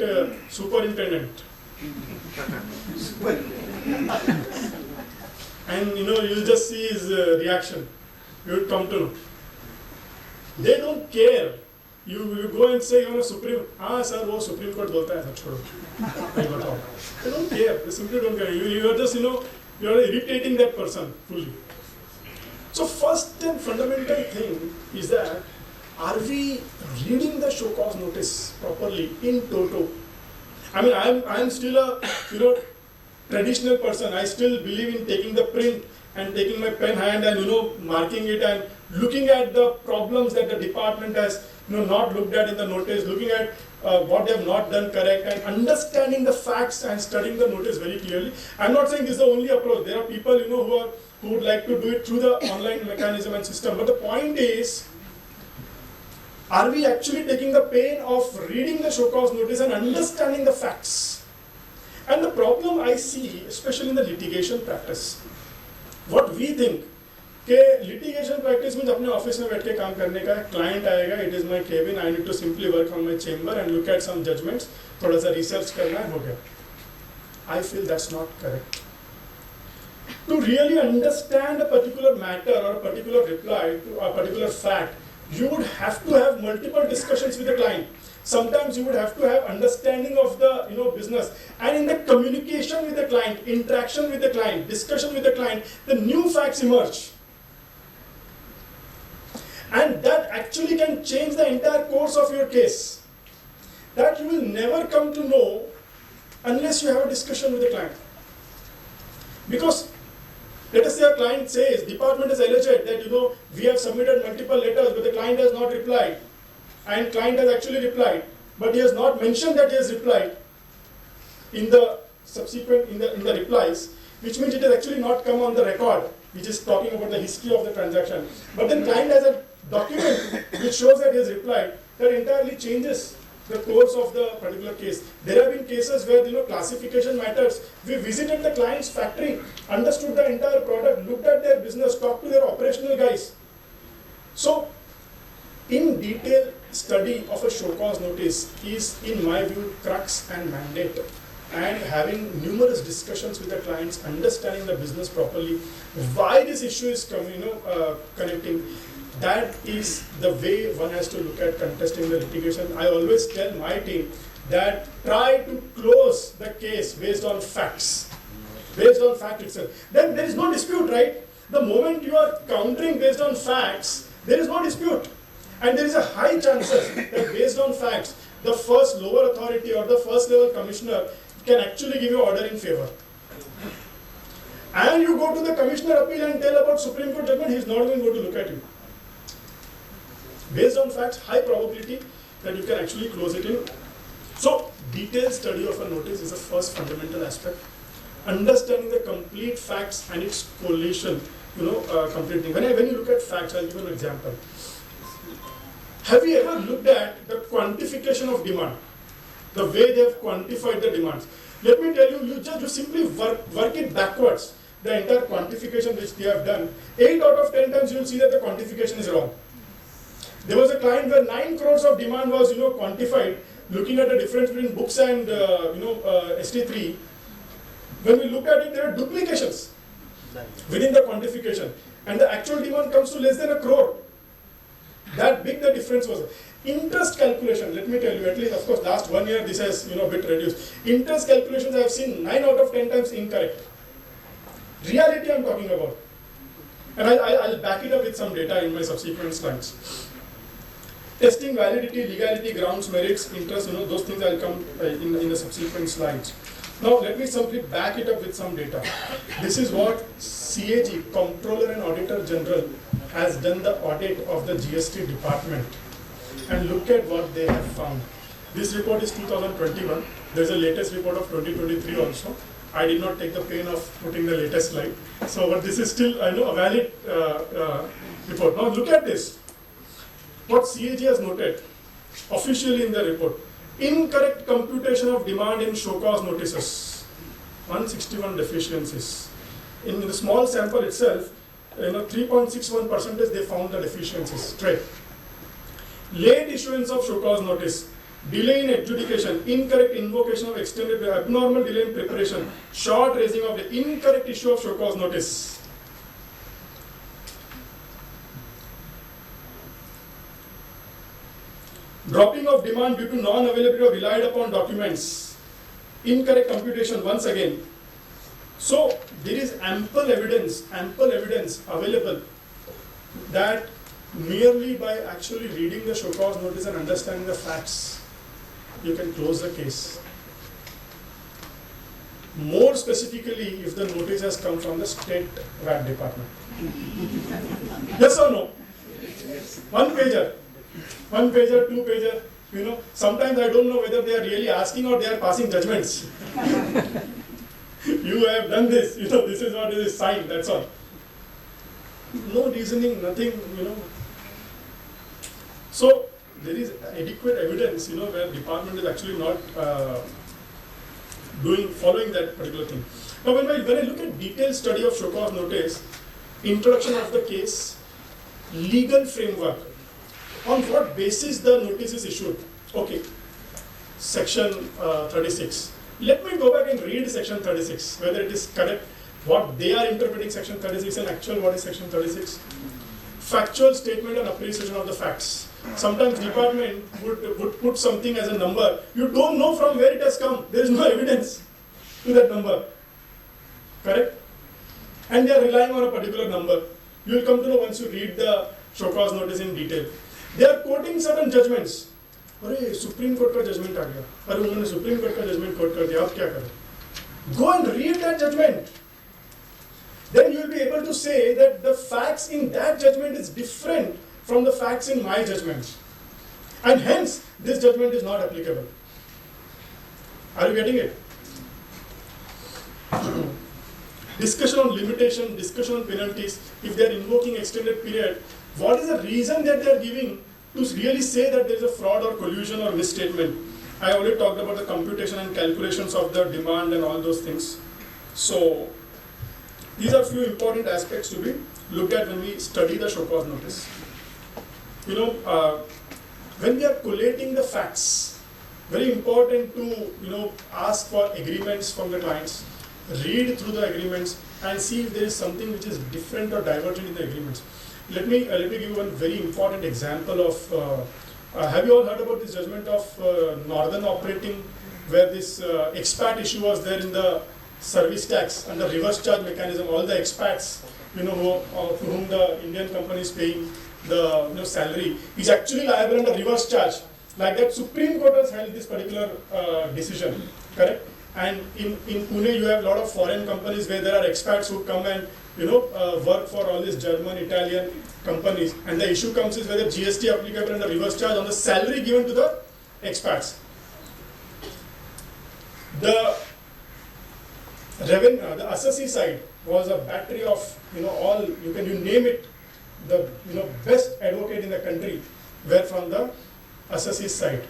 superintendent. And you'll just see his reaction. You'll come to know. They don't care. You go and say, Supreme, sir, wo Supreme Court bolta hai, sir, chodo. They don't care. They simply don't care. You are just, you are irritating that person fully. So first and fundamental thing is that, are we reading the show cause notice properly in toto? I mean, I am still a traditional person. I still believe in taking the print and taking my pen hand and marking it and looking at the problems that the department has not looked at in the notice, looking at what they have not done correct, and understanding the facts and studying the notice very clearly. I'm not saying this is the only approach. There are people who would like to do it through the online mechanism and system. But the point is, are we actually taking the pain of reading the show cause notice and understanding the facts? And the problem I see, especially in the litigation practice, what we think, litigation practice means अपने office में बैठ के काम करने का, client आएगा, it is my cabin, I need to simply work on my chamber and look at some judgments, थोड़ा सा research करना है, हो गया. I feel that's not correct. To really understand a particular matter or a particular reply to a particular fact, you would have to have multiple discussions with the client. Sometimes you would have to have understanding of the business, and in the communication with the client, interaction with the client, discussion with the client, the new facts emerge. And that actually can change the entire course of your case. That you will never come to know unless you have a discussion with the client. Because let us say a client says, department has alleged that we have submitted multiple letters but the client has not replied, and client has actually replied, but he has not mentioned that he has replied in the subsequent in the replies, which means it has actually not come on the record, which is talking about the history of the transaction. But then client has a document which shows that he has replied. That entirely changes the course of the particular case. There have been cases where classification matters. We visited the client's factory, understood the entire product, looked at their business, talked to their operational guys. So in detail study of a show cause notice is, in my view, crux and mandate. And having numerous discussions with the clients, understanding the business properly, why this issue is connecting, that is the way one has to look at contesting the litigation. I always tell my team that try to close the case based on facts, based on fact itself. Then there is no dispute, right? The moment you are countering based on facts, there is no dispute. And there is a high chances that based on facts, the first lower authority or the first level commissioner can actually give you order in favor. And you go to the commissioner appeal and tell about Supreme Court judgment, he is not even going to look at you. Based on facts, high probability that you can actually close it in. So, detailed study of a notice is the first fundamental aspect. Understanding the complete facts and its correlation, completely. When you look at facts, I'll give you an example. Have you ever looked at the quantification of demand? The way they have quantified the demands. Let me tell you, you simply work it backwards. The entire quantification which they have done, 8 out of 10 times you will see that the quantification is wrong. There was a client where 9 crores of demand was quantified, looking at the difference between books and ST3. When we look at it, there are duplications within the quantification, and the actual demand comes to less than 1 crore. That big the difference was. Interest calculation, let me tell you, at least, of course, last 1 year this has a bit reduced. Interest calculations I have seen 9 out of 10 times incorrect. Reality I'm talking about. And I'll back it up with some data in my subsequent slides. Testing validity, legality, grounds, merits, interest, those things I'll come in the subsequent slides. Now let me simply back it up with some data. This is what CAG, Comptroller and Auditor General, has done the audit of the GST department. And look at what they have found. This report is 2021. There's a latest report of 2023 also. I did not take the pain of putting the latest slide. So, but this is still, I know, a valid report. Now look at this. What CAG has noted officially in the report. Incorrect computation of demand in show cause notices. 161 deficiencies. In the small sample itself, 3.61% they found the deficiencies straight. Late issuance of show cause notice, delay in adjudication, incorrect invocation of extended, abnormal delay in preparation, short raising of the incorrect issue of show cause notice. Dropping of demand due to non-availability of relied upon documents, incorrect computation once again. So there is ample evidence available that merely by actually reading the show cause notice and understanding the facts, you can close the case. More specifically, if the notice has come from the state VAT department. Yes or no? One pager, 2 pager, sometimes I don't know whether they are really asking or they are passing judgments. You have done this, this is what is signed, that's all. No reasoning, nothing, So there is adequate evidence, where department is actually not following that particular thing. Now when I look at detailed study of show cause notice, introduction of the case, legal framework, on what basis the notice is issued. Okay, section 36. Let me go back and read section 36, whether it is correct, what they are interpreting section 36 and actual what is section 36. Factual statement and appreciation of the facts. Sometimes department would put something as a number. You don't know from where it has come. There is no evidence to that number. Correct? And they are relying on a particular number. You will come to know once you read the show cause notice in detail. They are quoting certain judgments. अरे supreme court का judgement आ गया, अरे उन्होंने supreme court का judgement coat कर दिया, अब क्या करें? Go and read that judgment. Then you will be able to say that the facts in that judgment is different from the facts in my judgment. And hence, this judgment is not applicable. Are you getting it? Discussion on limitation, discussion on penalties, if they are invoking extended period, what is the reason that they are giving to really say that there is a fraud or collusion or misstatement? I already talked about the computation and calculations of the demand and all those things. So, these are few important aspects to be looked at when we study the show cause notice. when we are collating the facts, very important to ask for agreements from the clients, read through the agreements and see if there is something which is different or divergent in the agreements. Let me give you one very important example of. Have you all heard about this judgment of Northern Operating, where this expat issue was there in the service tax and the reverse charge mechanism? All the expats, to whom the Indian company is paying the salary, is actually liable under reverse charge. Like that, Supreme Court has held this particular decision, correct? And in Pune, you have a lot of foreign companies where there are expats who come and work for all these German, Italian companies, and the issue comes is whether GST applicable and the reverse charge on the salary given to the expats. The revenue, the assessee side was a battery of all you name it, the best advocate in the country were from the assessee side.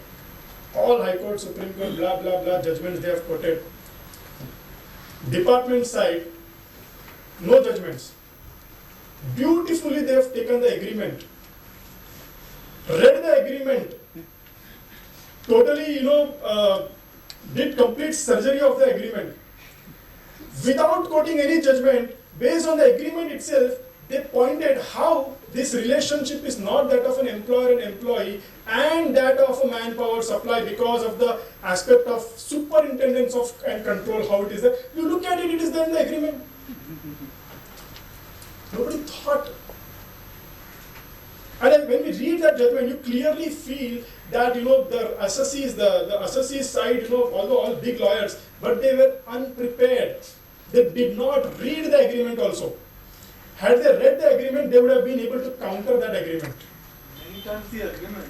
All High Court, Supreme Court, blah blah blah judgments they have quoted. Department side, no judgments. Beautifully they have taken the agreement, read the agreement, totally did complete surgery of the agreement. Without quoting any judgment, based on the agreement itself, they pointed how this relationship is not that of an employer and employee and that of a manpower supply because of the aspect of superintendence of and control, how it is there. You look at it, it is there in the agreement. Nobody thought. And then when we read that judgment, you clearly feel that the assessee's side, although all big lawyers, but they were unprepared. They did not read the agreement also. Had they read the agreement, they would have been able to counter that agreement. Many times the agreements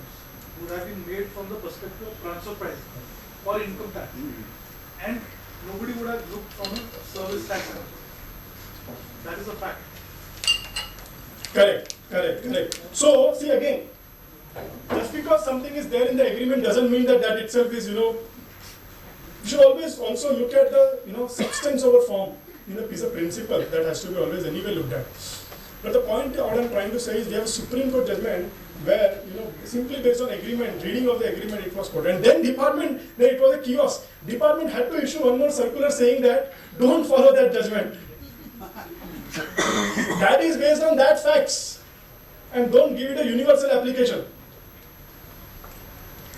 would have been made from the perspective of transfer price or income tax. And nobody would have looked from a service tax. That is a fact. Correct. So, see again, just because something is there in the agreement doesn't mean that that itself is, you should always also look at the, substance over form. Piece of principle that has to be always anyway looked at. But the point what I'm trying to say is we have a Supreme Court judgment where, simply based on agreement, reading of the agreement, it was quoted. And then department, it was a kiosk. Department had to issue one more circular saying that don't follow that judgment. That is based on that facts. And don't give it a universal application.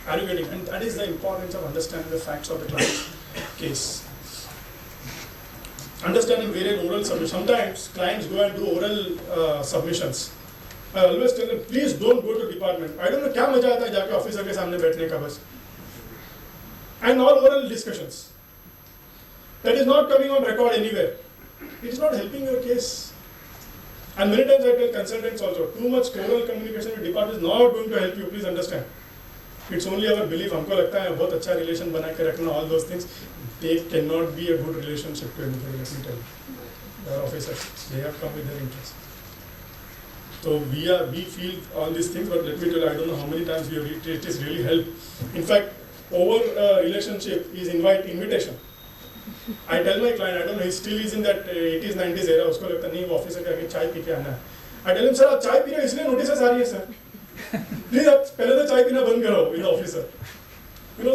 Are you getting? And that is the importance of understanding the facts of the client's case. Understanding various oral submissions. Sometimes clients go and do oral submissions. I always tell them, please don't go to department. I don't know क्या मजा आता है जाके officer के सामने बैठने का बस. And all oral discussions. That is not coming on record anywhere. It is not helping your case. And many times I tell consultants also, too much oral communication with department is not going to help you. Please understand. It's only our belief. हमको लगता है बहुत अच्छा relation बना के रखना, all those things. They cannot be a good relationship to anybody, let me tell you. Our officers, they have come with their interest. So we feel all these things, but let me tell you, I don't know how many times we have it has really helped. In fact, over relationship is invitation. I tell my client, I don't know, he still is in that 80s, 90s era, उसको लगता नहीं वो officer के आगे चाय P के आना है. I tell him, sir, आप चाय पी रहे हो इसलिए नोटिसेस आ रही है सर. Please आप पहले तो चाय पीना बंद करो with the officer.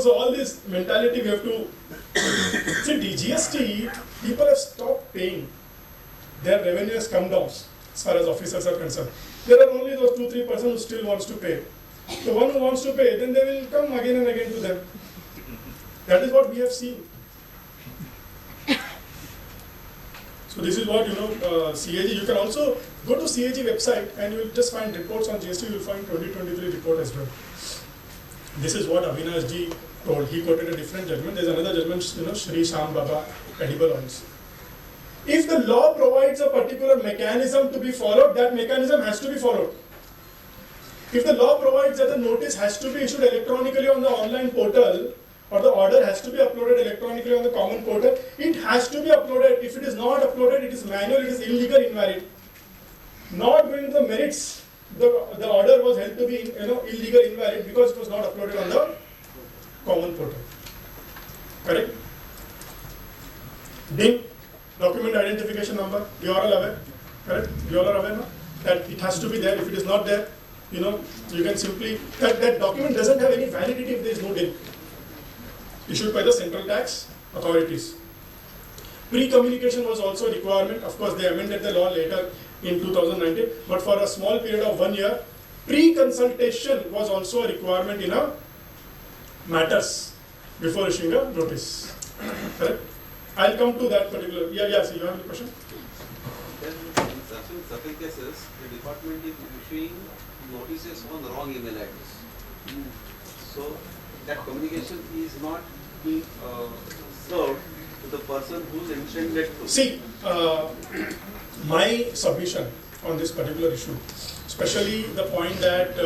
So all this mentality we have to see. GST, people have stopped paying. Their revenue has come down as far as officers are concerned. There are only those 2-3% who still wants to pay. The one who wants to pay, then they will come again and again to them. That is what we have seen. So this is what CAG. You can also go to CAG website and you will just find reports on GST. You will find 2023 report as well. This is what Avinash ji told. He quoted a different judgment. There is another judgment, Shri Sham Baba, edible oils. If the law provides a particular mechanism to be followed, that mechanism has to be followed. If the law provides that the notice has to be issued electronically on the online portal, or the order has to be uploaded electronically on the common portal, it has to be uploaded. If it is not uploaded, it is manual, it is illegal, invalid. Not going to the merits, the order was held to be illegal, invalid because it was not uploaded on the common portal. Correct? DIN, document identification number, you are all aware. Correct? You all are aware now that it has to be there. If it is not there, you can simply, that document doesn't have any validity if there is no date. Issued by the central tax authorities. Pre-communication was also a requirement. Of course, they amended the law later in 2019, but for a small period of 1 year, pre-consultation was also a requirement in a matters before issuing a notice. Correct? I'll come to that particular. So you have any question? Then in certain cases, the department is issuing notices on the wrong email address. So that communication is not being served to the person who is intended to. See, my submission on this particular issue, especially the point that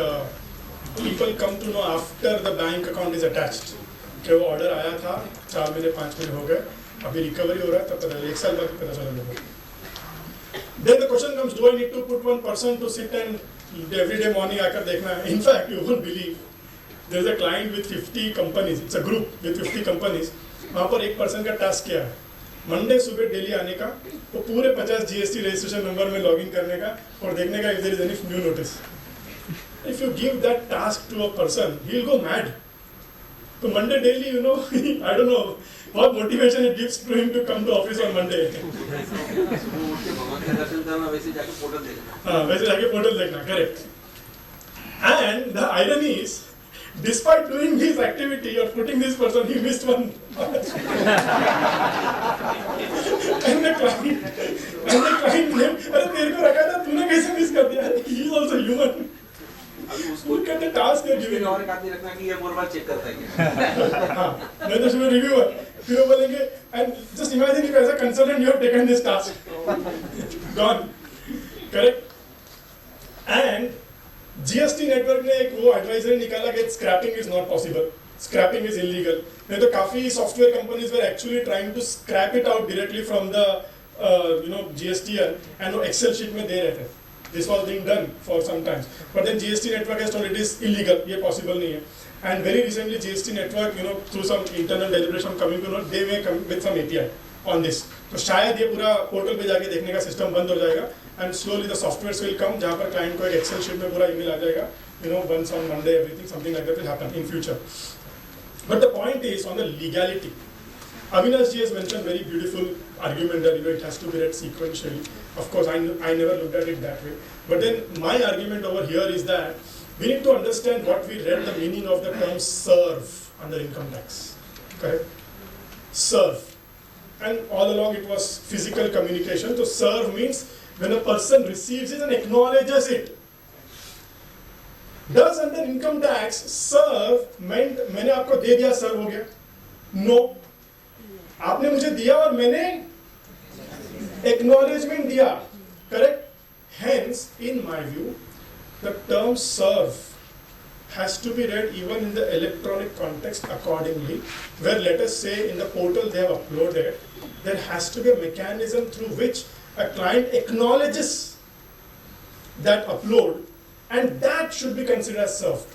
people come to know after the bank account is attached. कि वो order आया था, 4 महीने 5 महीने हो गए, अभी recovery हो रहा है, तब पता 1 साल बाद पता चला लोगों को. Then the question comes, do I need to put one person to sit and every day morning आकर देखना है? In fact, you won't believe, there is a client with 50 companies, it's a group with 50 companies. वहाँ पर एक person का task क्या है? Monday सुबह डेली आने का, वो पूरे 50 GST रजिस्ट्रेशन नंबर में लॉगिन करने का और देखने का if there is any new notice. If you give that task to a person, he will go mad. So Monday daily, I don't know what motivation it gives to him to come to office on Monday. वैसे जाके portal देखना, correct. And the irony is, despite doing this activity or putting this person, he missed one. and the client name, अरे तेरे को रखा था, तूने कैसे मिस कर दिया? He is also human. Look at the task they are giving. और एक आदमी रखना कि ये एक बार चेक करता है. हाँ, मैं तो सुबह रिव्यू है. फिर वो बोलेंगे, and just imagine if as a consultant you have taken this task. Gone. Correct? And GST network ने एक वो advisory निकाला कि scrapping is not possible. Scrapping is illegal. नहीं तो काफी software companies were actually trying to scrap it out directly from the GSTN and वो Excel sheet में दे रहे थे. This was being done for some time. But then GST network has told it is illegal. ये possible नहीं है. And very recently GST network, through some internal deliberation coming to know, they may come with some API on this. तो शायद ये पूरा portal पे जाके देखने का सिस्टम बंद हो जाएगा and slowly the softwares will come जहाँ पर client को एक Excel sheet में पूरा email आ जाएगा, once on Monday everything, something like that will happen in future. But the point is on the legality. Avinash ji has mentioned very beautiful argument that it has to be read sequentially. Of course, I never looked at it that way. But then my argument over here is that we need to understand what we read the meaning of the term serve under income tax. Correct? Serve. And all along it was physical communication. So serve means when a person receives it and acknowledges it. Does under income tax serve meant मैंने आपको दे दिया serve हो गया? No. आपने मुझे दिया और मैंने acknowledgement दिया. Correct? Hence, in my view, the term serve has to be read even in the electronic context accordingly, where let us say in the portal they have uploaded, there has to be a mechanism through which a client acknowledges that upload, and that should be considered as served.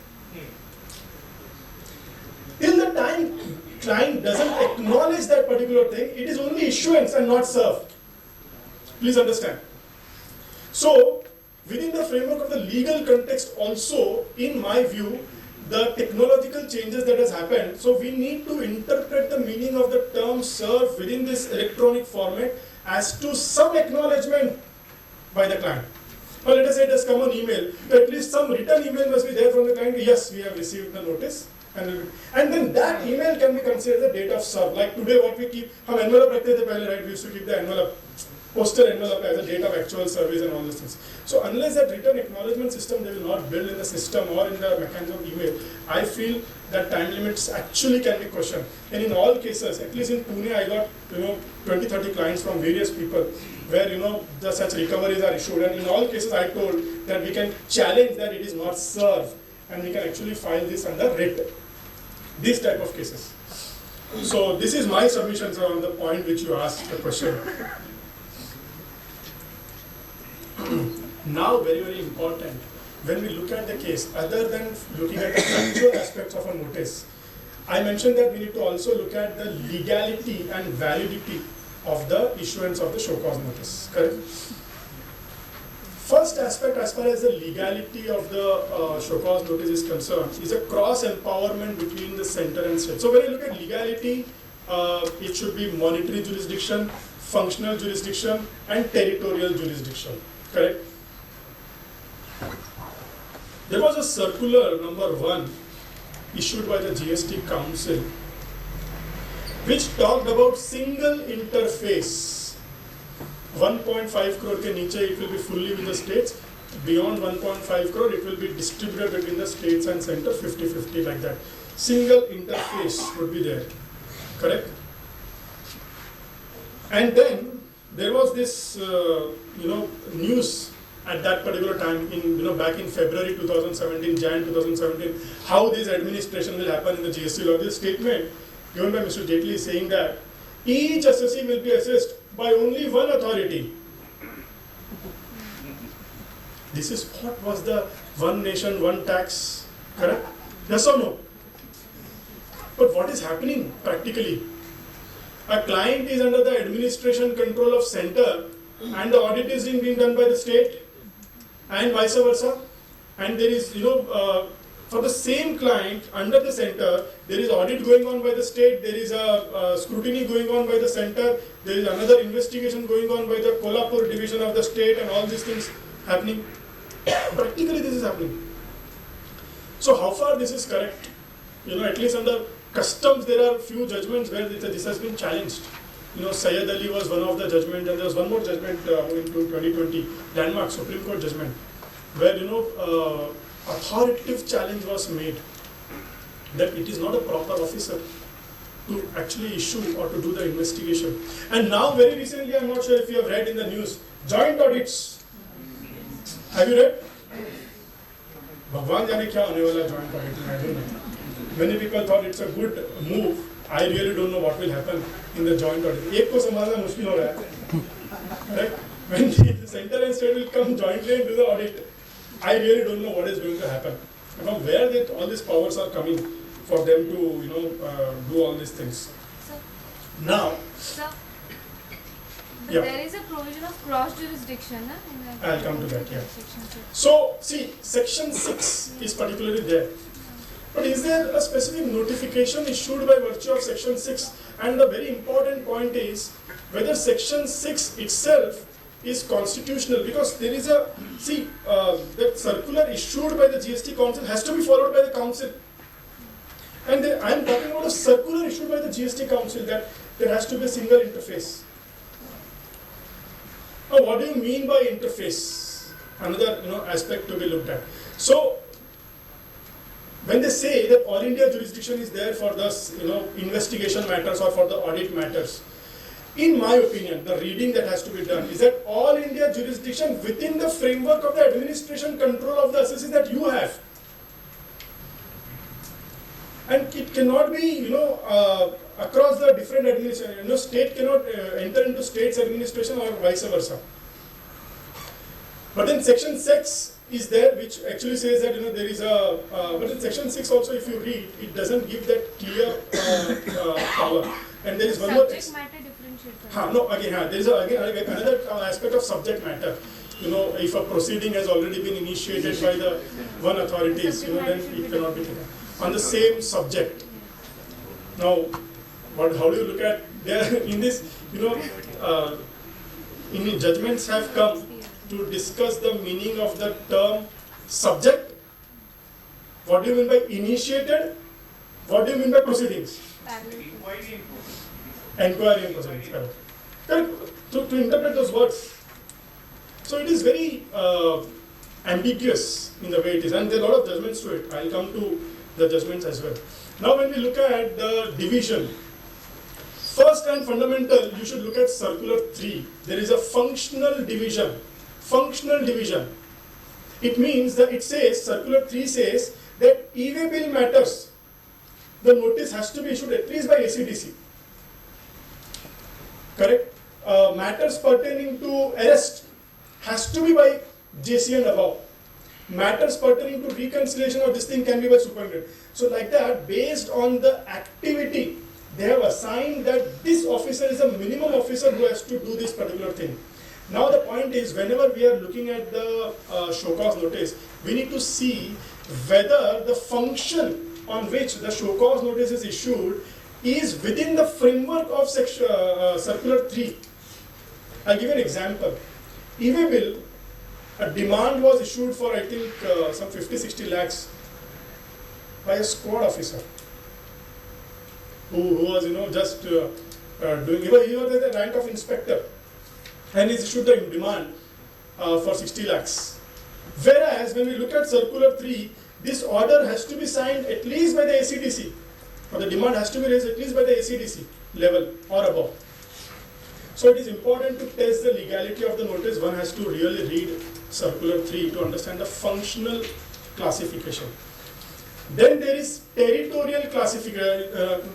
Till the time client doesn't acknowledge that particular thing, it is only issuance and not served. Please understand. So, within the framework of the legal context also, in my view, the technological changes that has happened, so we need to interpret the meaning of the term serve within this electronic format as to some acknowledgement by the client. Or let us say it has come on email, so at least some written email must be there from the client, yes, we have received the notice. And then that email can be considered the date of serve. Like today what we keep, हम envelope रखते थे पहले, right? We used to keep the envelope, postal envelope as a date of actual service and all those things. So unless that written acknowledgement system they will not build in the system or in the mechanism of email, I feel that time limits actually can be questioned. And in all cases, at least in Pune, I got 20-30 clients from various people where the such recoveries are issued. And in all cases, I told that we can challenge that it is not served, and we can actually file this under writ. These type of cases. So this is my submission on the point which you asked the question. Now, very, very important, when we look at the case, other than looking at the factual aspects of a notice, I mentioned that we need to also look at the legality and validity of the issuance of the show cause notice. Correct? First aspect, as far as the legality of the show cause notice is concerned, is a cross-empowerment between the center and state. So when you look at legality, it should be monetary jurisdiction, functional jurisdiction, and territorial jurisdiction. Correct? There was a circular number 1 issued by the GST Council, which talked about single interface. 1.5 crore ke niche it will be fully with the states. Beyond 1.5 crore it will be distributed between the states and center 50-50 like that. Single interface would be there. Correct? And then there was this news at that particular time in back in February 2017, Jan 2017, how this administration will happen in the GST law. This statement given by Mr. Jaitley is saying that each assessee will be assessed by only one authority. This is what was the one nation, one tax, correct? Yes or no? But what is happening practically? A client is under the administration control of center and the audit is being done by the state and vice versa. And there is, for the same client under the center, there is audit going on by the state, there is a scrutiny going on by the center, there is another investigation going on by the Kolhapur division of the state, and all these things happening. Practically this is happening. So how far this is correct? At least under customs there are few judgments where this has been challenged. Syed Ali was one of the judgments, and there was one more judgment in 2020, landmark Supreme Court judgment, where authoritative challenge was made that it is not a proper officer to actually issue or to do the investigation. And now very recently, I'm not sure if you have read in the news, joint audits. Have you read? Bhagwan jane kya hone wala joint audit, I don't know. Many people thought it's a good move. I really don't know what will happen in the joint audit. Ek ko samajhna mushkil ho raha hai. Right? When the center and state will come jointly and do the audit, I really don't know what is going to happen. From where all these powers are coming for them to, do all these things. Sir, Now, sir, but Yeah. there is a provision of cross jurisdiction, na? In the I'll come to that, yeah. Section 6. so see, section 6 is particularly there. But is there a specific notification issued by virtue of section 6? And the very important point is whether section 6 itself is constitutional, because there is a, that circular issued by the GST Council has to be followed by the Council. And I am talking about a circular issued by the GST Council that there has to be a single interface. Now, what do you mean by interface? Another aspect to be looked at. So, when they say that all India jurisdiction is there for the investigation matters or for the audit matters, in my opinion, the reading that has to be done is that all India jurisdiction within the framework of the administration control of the assessees that you have. And it cannot be, across the different administration. State cannot enter into state's administration or vice versa. But then section 6 is there, which actually says that there is a. But in section 6 also, if you read, it doesn't give that clear power. And there is one more. Subject matter differentiator. There is another aspect of subject matter. If a proceeding has already been initiated by the one authorities, then it cannot be taken on the same subject. Now, how do you look at there in this? Judgments have come to discuss the meaning of the term subject. What do you mean by initiated? What do you mean by proceedings? Enquiry and proceedings. Correct. To interpret those words. So it is very ambiguous in the way it is, and there are a lot of judgments to it. I'll come to the judgments as well. Now, when we look at the division, first and fundamental, you should look at circular 3. There is a functional division. Functional division. It means that it says, circular 3 says that e-way bill matters. The notice has to be issued at least by ACDC. Correct? Matters pertaining to arrest has to be by JC and above. Matters pertaining to reconciliation of this thing can be by superintendent. So like that, based on the activity, they have assigned that this officer is a minimum officer who has to do this particular thing. Now the point is, whenever we are looking at the show cause notice, we need to see whether the function on which the show cause notice is issued is within the framework of circular 3. I'll give you an example. E-way bill, a demand was issued for, I think, some 50-60 lakhs by a squad officer who was, just doing, he was at the rank of inspector, and he issued the demand for 60 lakhs. Whereas when we look at circular 3, this order has to be signed at least by the ACDC, or the demand has to be raised at least by the ACDC level or above. So it is important to test the legality of the notice. One has to really read circular 3 to understand the functional classification. Then there is territorial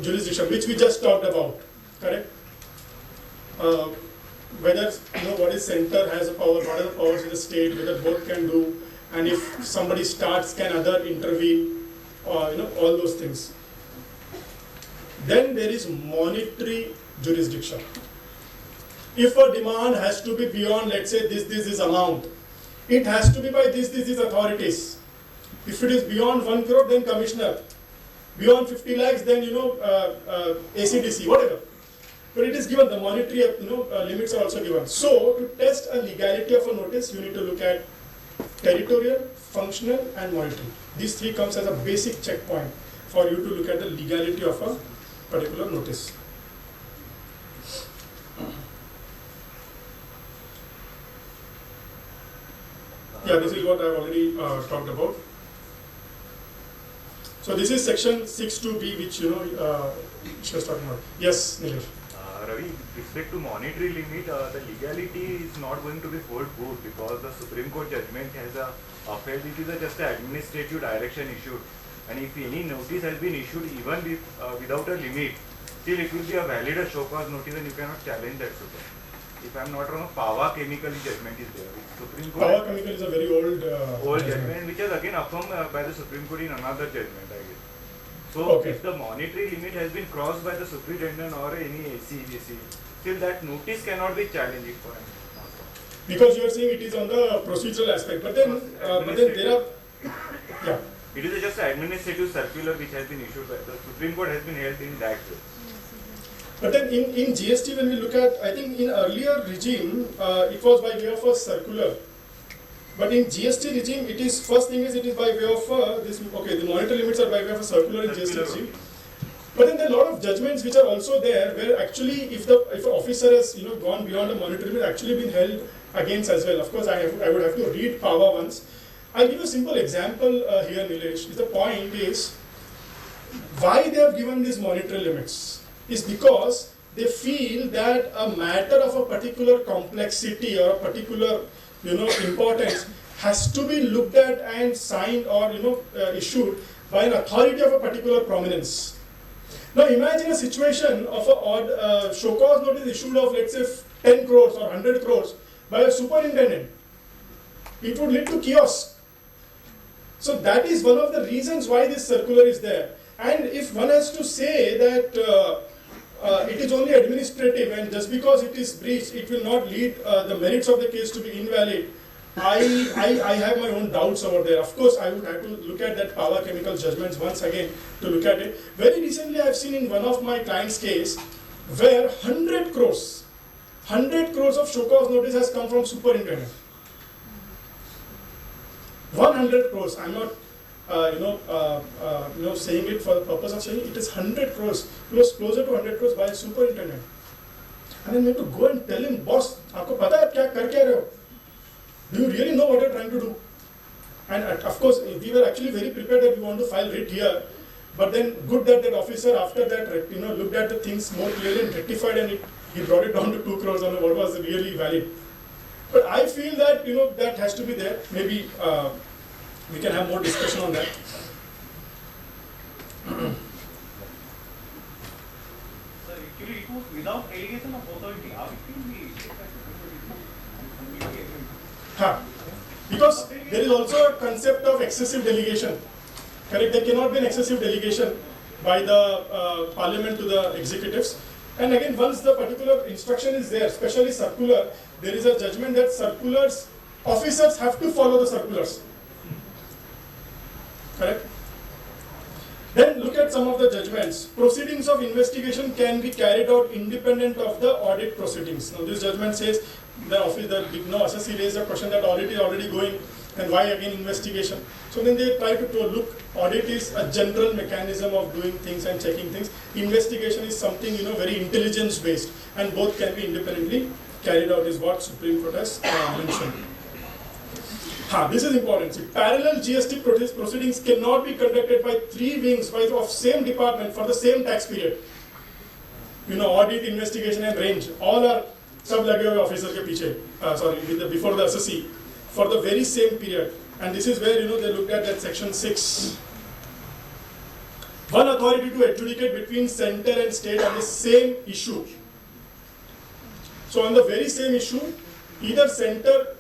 jurisdiction, which we just talked about, correct? Whether what is center has a power, what are the powers in the state, whether both can do, and if somebody starts, can other intervene, or all those things. Then there is monetary jurisdiction. If a demand has to be beyond, let's say this is amount, it has to be by these authorities. If it is beyond 1 crore, then commissioner. Beyond 50 lakhs, then ACDC, whatever. But it is given, the monetary limits are also given. So to test a legality of a notice, you need to look at territorial, functional, and monetary. These three comes as a basic checkpoint for you to look at the legality of a particular notice. Yeah, this is what I have already talked about. So this is section 6.2b, which she was talking about. Yes, Nilesh. Ravi, with respect to monetary limit, the legality is not going to be foolproof because the Supreme Court judgment has upheld it is just an administrative direction issued, and if any notice has been issued even without a limit, still it will be a valid show cause notice and you cannot challenge that super. If I am not wrong, Power Chemical judgment is there. Supreme Court Power Chemical is a very old judgment which is again affirmed by the Supreme Court in another judgment, I guess. So okay. If the monetary limit has been crossed by the superintendent or any ACDC, still that notice cannot be challenged for any. Because you are saying it is on the procedural aspect, but then there are, yeah. It is just an administrative circular which has been issued by the Supreme Court has been held in that way. But then in GST, when we look at, I think in earlier regime, it was by way of a circular. But in GST regime, it is, first thing is it is by way of the monetary limits are by way of a circular in GST regime. But then there are a lot of judgments which are also there where actually if an officer has gone beyond the monetary limit, actually been held against as well. Of course, I would have to read Power once. I'll give you a simple example here, Nilesh. The point is, why they have given these monetary limits is because they feel that a matter of a particular complexity or a particular importance has to be looked at and signed or issued by an authority of a particular prominence. Now imagine a situation of a show cause notice issued of, let's say, 10 crores or 100 crores by a superintendent. It would lead to chaos. So that is one of the reasons why this circular is there. And if one has to say that it is only administrative and just because it is breached, it will not lead the merits of the case to be invalid, I have my own doubts over there. Of course, I would have to look at that Power Chemical judgments once again to look at it. Very recently, I have seen in one of my clients' case where 100 crores of show cause notice has come from superintendent. 100 crores. I'm not saying it for the purpose of saying it is 100 crores, closer to 100 crores by a superintendent. And then we have to go and tell him, boss, aapko pata hai kya kar kya rahe ho? Do you really know what you're trying to do? And of course, we were actually very prepared that we want to file writ here, but then good that that officer after that looked at the things more clearly and rectified, and he brought it down to 2 crores on what was really valid. But I feel that that has to be there. Maybe we can have more discussion on that. Sir, actually it was without allegation of authority. How it can be? Because there is also a concept of excessive delegation. Correct? There cannot be an excessive delegation by the parliament to the executives. And again, once the particular instruction is there, especially circular, there is a judgment that circulars, officers have to follow the circulars. Correct? Then look at some of the judgments. Proceedings of investigation can be carried out independent of the audit proceedings. Now this judgment says the assessee raised a question that audit is already going, and why again investigation? So then they try to look, audit is a general mechanism of doing things and checking things. Investigation is something very intelligence based, and both can be independently carried out is what Supreme Court has mentioned. This is important. See, parallel GST proceedings cannot be conducted by three wings of same department for the same tax period. Audit, investigation and range, all are sub lage hue officer ke piche, before the assessee, for the very same period. And this is where they looked at that section 6. One authority to adjudicate between center and state on the same issue. So on the very same issue, either center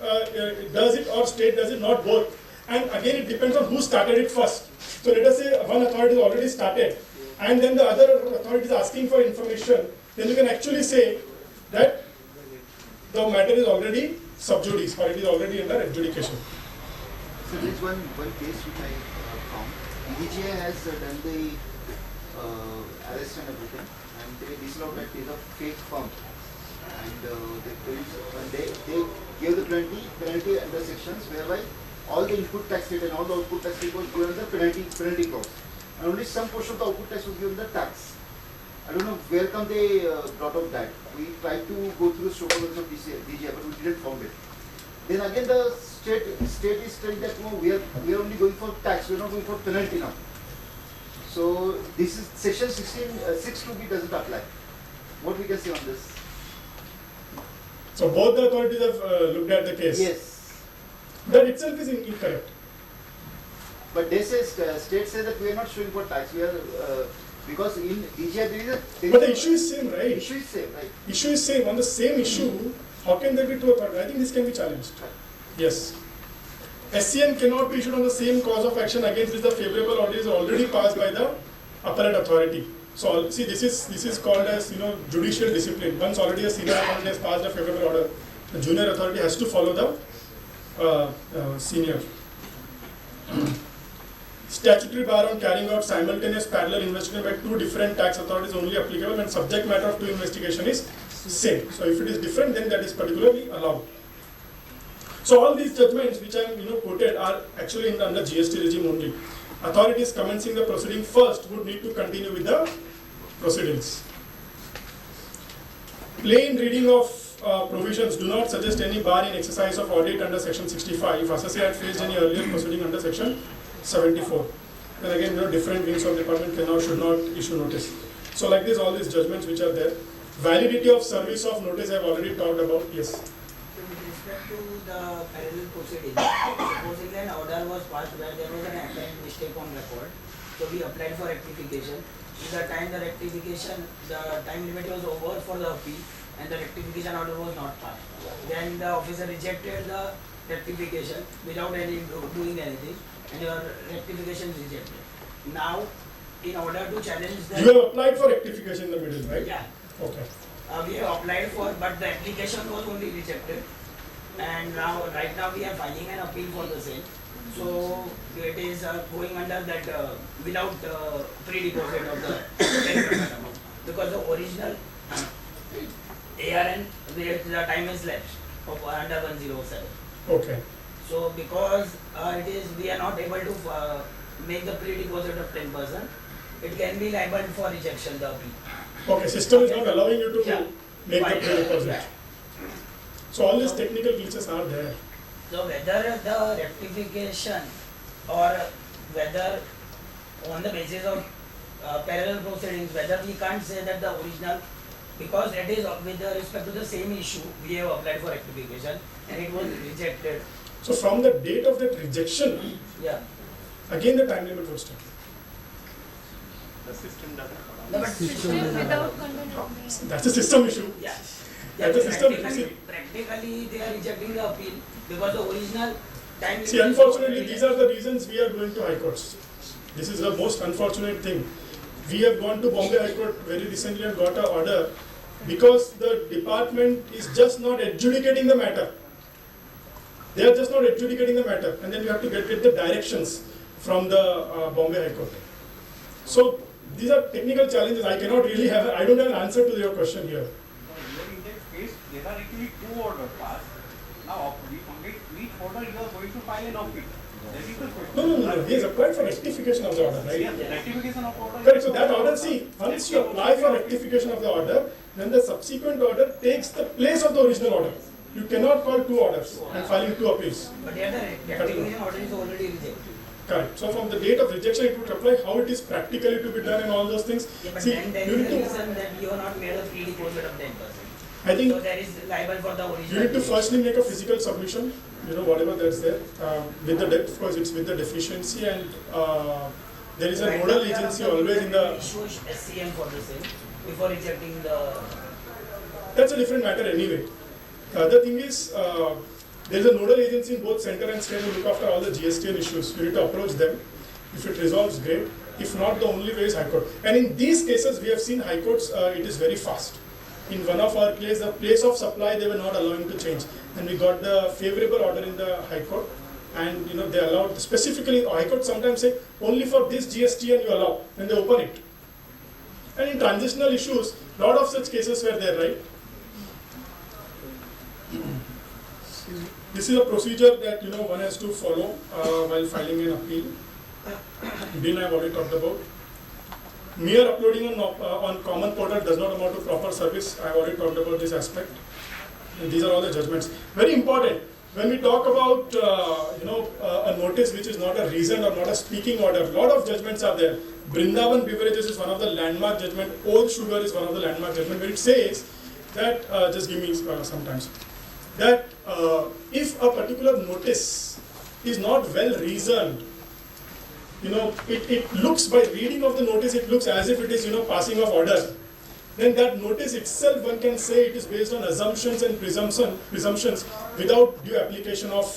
does it or state does it, not both. And again, it depends on who started it first. So let us say one authority has already started, and then the other authority is asking for information. Then you can actually say that the matter is already sub judice, or it is already under adjudication. So there is one case which I found. DGA has done the arrest and everything, and they dislodged that is a fake firm. And they gave the penalty under sections whereby all the input tax rate and all the output tax rate was given the penalty clause. And only some portion of the output tax was given the tax. I don't know where come they brought out that. We tried to go through the structure of DGA, but we didn't found it. Then again the state is telling that we are only going for tax, we are not going for penalty now. So this is section 6(2)(b) doesn't apply. What we can say on this? So both the authorities have looked at the case. Yes. That itself is incorrect. But they say state says that we are not showing for tax. We are because in DGA there is but the issue is same, right? Issue is same, right? Issue is same. On the same issue, how can there be two authorities? I think this can be challenged. Yes. SCN cannot be issued on the same cause of action against which the favorable order is already passed by the appellate authority. So see, this is called as judicial discipline. Once already a senior authority has passed a favorable order, the junior authority has to follow the senior. Statutory bar on carrying out simultaneous parallel investigation by two different tax authorities only applicable when subject matter of two investigation is same. So if it is different, then that is particularly allowed. So all these judgments which I am quoted are actually under GST regime only. Authorities commencing the proceeding first would need to continue with the proceedings. Plain reading of provisions do not suggest any bar in exercise of audit under section 65 if assessee had faced any earlier proceeding under section 74. Then again, different wings of department can or should not issue notice. So like this, all these judgments which are there. Validity of service of notice I have already talked about. Yes. So with respect to the parallel proceeding, supposing an order was passed where there was an apparent mistake on record, so we applied for rectification. At the time the rectification, the time limit was over for the appeal and the rectification order was not passed. Then the officer rejected the rectification without doing anything, and your rectification is rejected. Now, in order to challenge the... You have applied for rectification in the middle, right? Yeah. Okay. We have applied for, but the application was only rejected. And now, right now we are filing an appeal for the same. So, it is going under that without pre-deposit of the amount. Because the original ARN, the time is left of under 107. Okay. So, because we are not able to make the pre-deposit of 10%, it can be liable for rejection, the appeal. Okay, system is not allowing you to make the pre-deposit. Yeah. So all these technical glitches are there. So whether the rectification or whether on the basis of parallel proceedings, whether we can't say that the original, because it is with respect to the same issue, we have applied for rectification and it was rejected. So from the date of that rejection, again the time limit would start. The system doesn't allow. No, but System without content. That's a system issue. Yeah. That's a system issue. Practically, they are rejecting the appeal because the original time. See, unfortunately, these are the reasons we are going to High Courts. This is the most unfortunate thing. We have gone to Bombay High Court very recently and got an order because the department is just not adjudicating the matter. They are just not adjudicating the matter, and then you have to get the directions from the Bombay High Court. So these are technical challenges. I cannot really have. I don't have an answer to your question here. In that case, there are actually two orders passed. Now, each order you are going to file an appeal. That is the question. No. He has applied for rectification of the order, right? Yes, rectification of order. Correct. So that order, see, once you apply for rectification of the order, then the subsequent order takes the place of the original order. You cannot call two orders and filing two appeals. But here the rectification order is already rejected. Correct. So from the date of rejection, it would apply how it is practically to be done and all those things. Yeah, but See, then there you is need a to. reason that you are not made a free deposit of 10%. I think So there is liable for the original. you need to firstly make a physical submission. Whatever that's there with the of course it's with the deficiency, and there is a nodal agency always in the. Issue SCM for the same before rejecting the. That's a different matter anyway. The thing is, there is a nodal agency in both center and state who look after all the GSTN issues. You need to approach them. If it resolves, great. If not, the only way is High Court. And in these cases, we have seen High Courts, it is very fast. In one of our cases, the place of supply, they were not allowing to change. And we got the favorable order in the High Court. And they allowed, specifically, High Court sometimes say, only for this GSTN you allow. Then they open it. And in transitional issues, a lot of such cases were there, right? This is a procedure that one has to follow while filing an appeal. Dean I have already talked about. Mere uploading on common portal does not amount to proper service. I have already talked about this aspect. And these are all the judgments. Very important. When we talk about a notice which is not a reason or not a speaking order, a lot of judgments are there. Brindavan Beverages is one of the landmark judgment. Old Sugar is one of the landmark judgment, where it says that just give me some time. That if a particular notice is not well reasoned, it looks, by reading of the notice, it looks as if it is passing of order. Then that notice itself, one can say it is based on assumptions and presumptions without due application of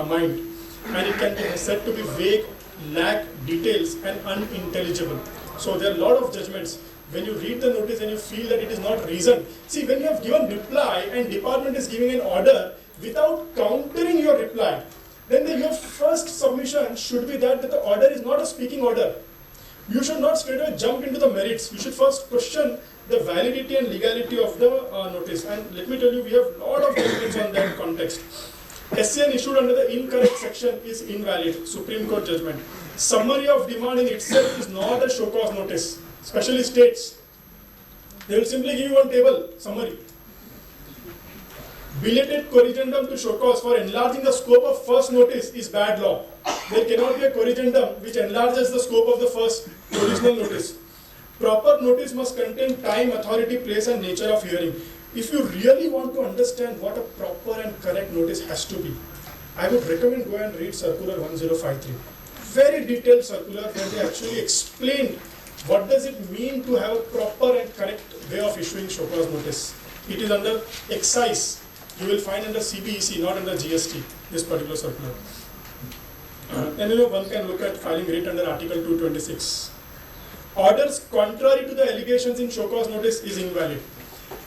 mind, and it can be said to be vague, lack details, and unintelligible. So there are a lot of judgments. When you read the notice and you feel that it is not reasoned, see, when you have given reply and department is giving an order without countering your reply, then your first submission should be that the order is not a speaking order. You should not straight away jump into the merits. You should first question the validity and legality of the notice. And let me tell you, we have a lot of judgments on that context. SCN issued under the incorrect section is invalid. Supreme Court judgment. Summary of demand in itself is not a show cause notice. Especially states. They will simply give you one table summary. Belated corrigendum to show cause for enlarging the scope of first notice is bad law. There cannot be a corrigendum which enlarges the scope of the first original notice. Proper notice must contain time, authority, place, and nature of hearing. If you really want to understand what a proper and correct notice has to be, I would recommend go and read Circular 1053. Very detailed circular where they actually explain what does it mean to have a proper and correct way of issuing show cause notice. It is under excise. You will find under CBEC, not under GST, this particular circular. And one can look at filing rate under Article 226. Orders contrary to the allegations in show cause notice is invalid.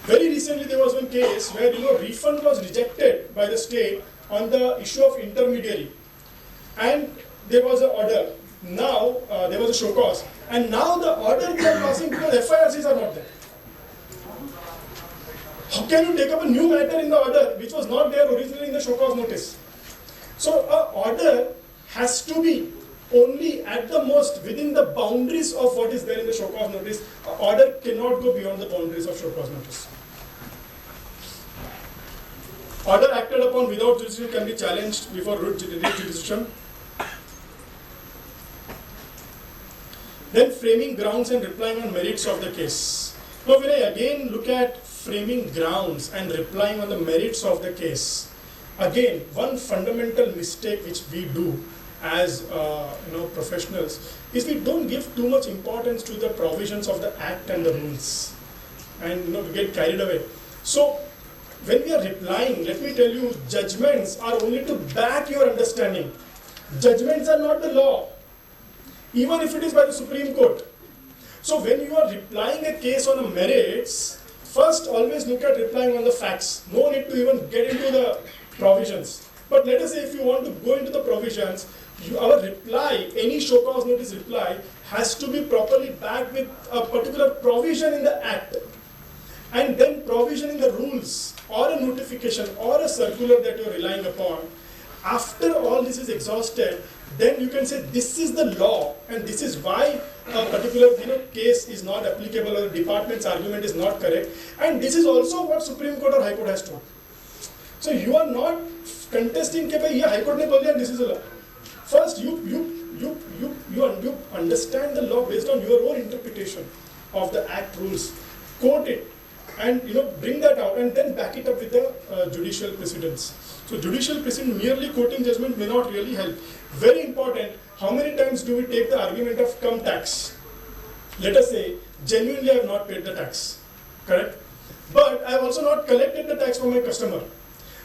Very recently there was one case where refund was rejected by the state on the issue of intermediary. And there was an order. Now there was a show cause. And now the order we are passing because FIRCs are not there. How can you take up a new matter in the order which was not there originally in the show cause notice? So an order has to be only at the most within the boundaries of what is there in the show cause notice. An order cannot go beyond the boundaries of show cause notice. Order acted upon without jurisdiction can be challenged before root jurisdiction. Then framing grounds and replying on merits of the case. Now when I again look at framing grounds and replying on the merits of the case, again one fundamental mistake which we do as professionals is we don't give too much importance to the provisions of the Act and the rules, and we get carried away. So when we are replying, let me tell you, judgments are only to back your understanding. Judgments are not the law, even if it is by the Supreme Court. So when you are replying a case on a merits, first always look at replying on the facts. No need to even get into the provisions. But let us say if you want to go into the provisions, our reply, any show cause notice reply, has to be properly backed with a particular provision in the act. And then provision in the rules, or a notification, or a circular that you are relying upon. After all this is exhausted, then you can say this is the law, and this is why a particular case is not applicable, or the department's argument is not correct. And this is also what Supreme Court or High Court has told. So you are not contesting that High Court ne bol diya, this is the law. First, you understand the law based on your own interpretation of the act rules. Quote it, and bring that out, and then back it up with the judicial precedents. So judicial precedent, merely quoting judgment may not really help. Very important, how many times do we take the argument of come tax? Let us say, genuinely I have not paid the tax, correct? But I have also not collected the tax from my customer.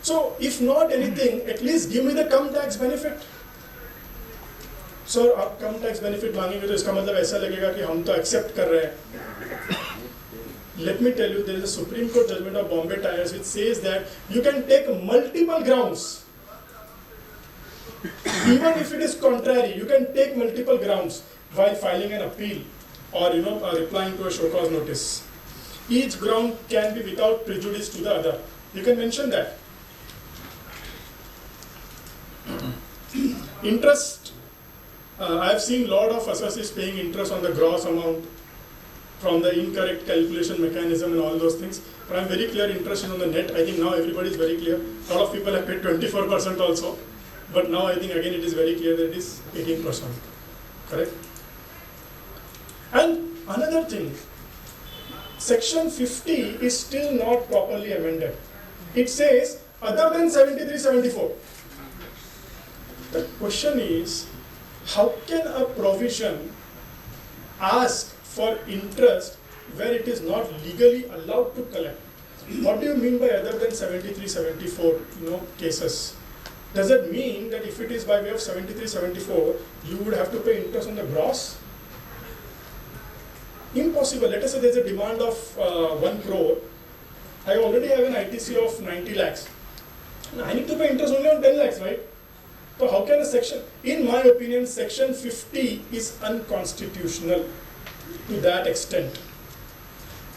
So if not anything, at least give me the come tax benefit. Sir, आप कम tax benefit मांगेंगे तो इसका मतलब ऐसा लगेगा कि हम तो एक्सेप्ट कर रहे हैं. Let me tell you, there is a Supreme Court judgment of Bombay Tires which says that you can take multiple grounds. Even if it is contrary, you can take multiple grounds while filing an appeal or replying to a show cause notice. Each ground can be without prejudice to the other. You can mention that. Interest. I have seen a lot of associates paying interest on the gross amount from the incorrect calculation mechanism and all those things. But I am very clear interest is on the net. I think now everybody is very clear. A lot of people have paid 24% also. But now I think again it is very clear that it is 18%. Correct? And another thing, section 50 is still not properly amended. It says other than 73-74. The question is, how can a provision ask for interest where it is not legally allowed to collect? What do you mean by other than 73-74 cases? Does it mean that if it is by way of 73-74, you would have to pay interest on the gross? Impossible. Let us say there is a demand of 1 crore. I already have an ITC of 90 lakhs. Now I need to pay interest only on 10 lakhs, right? So how can a section, in my opinion, section 50 is unconstitutional to that extent.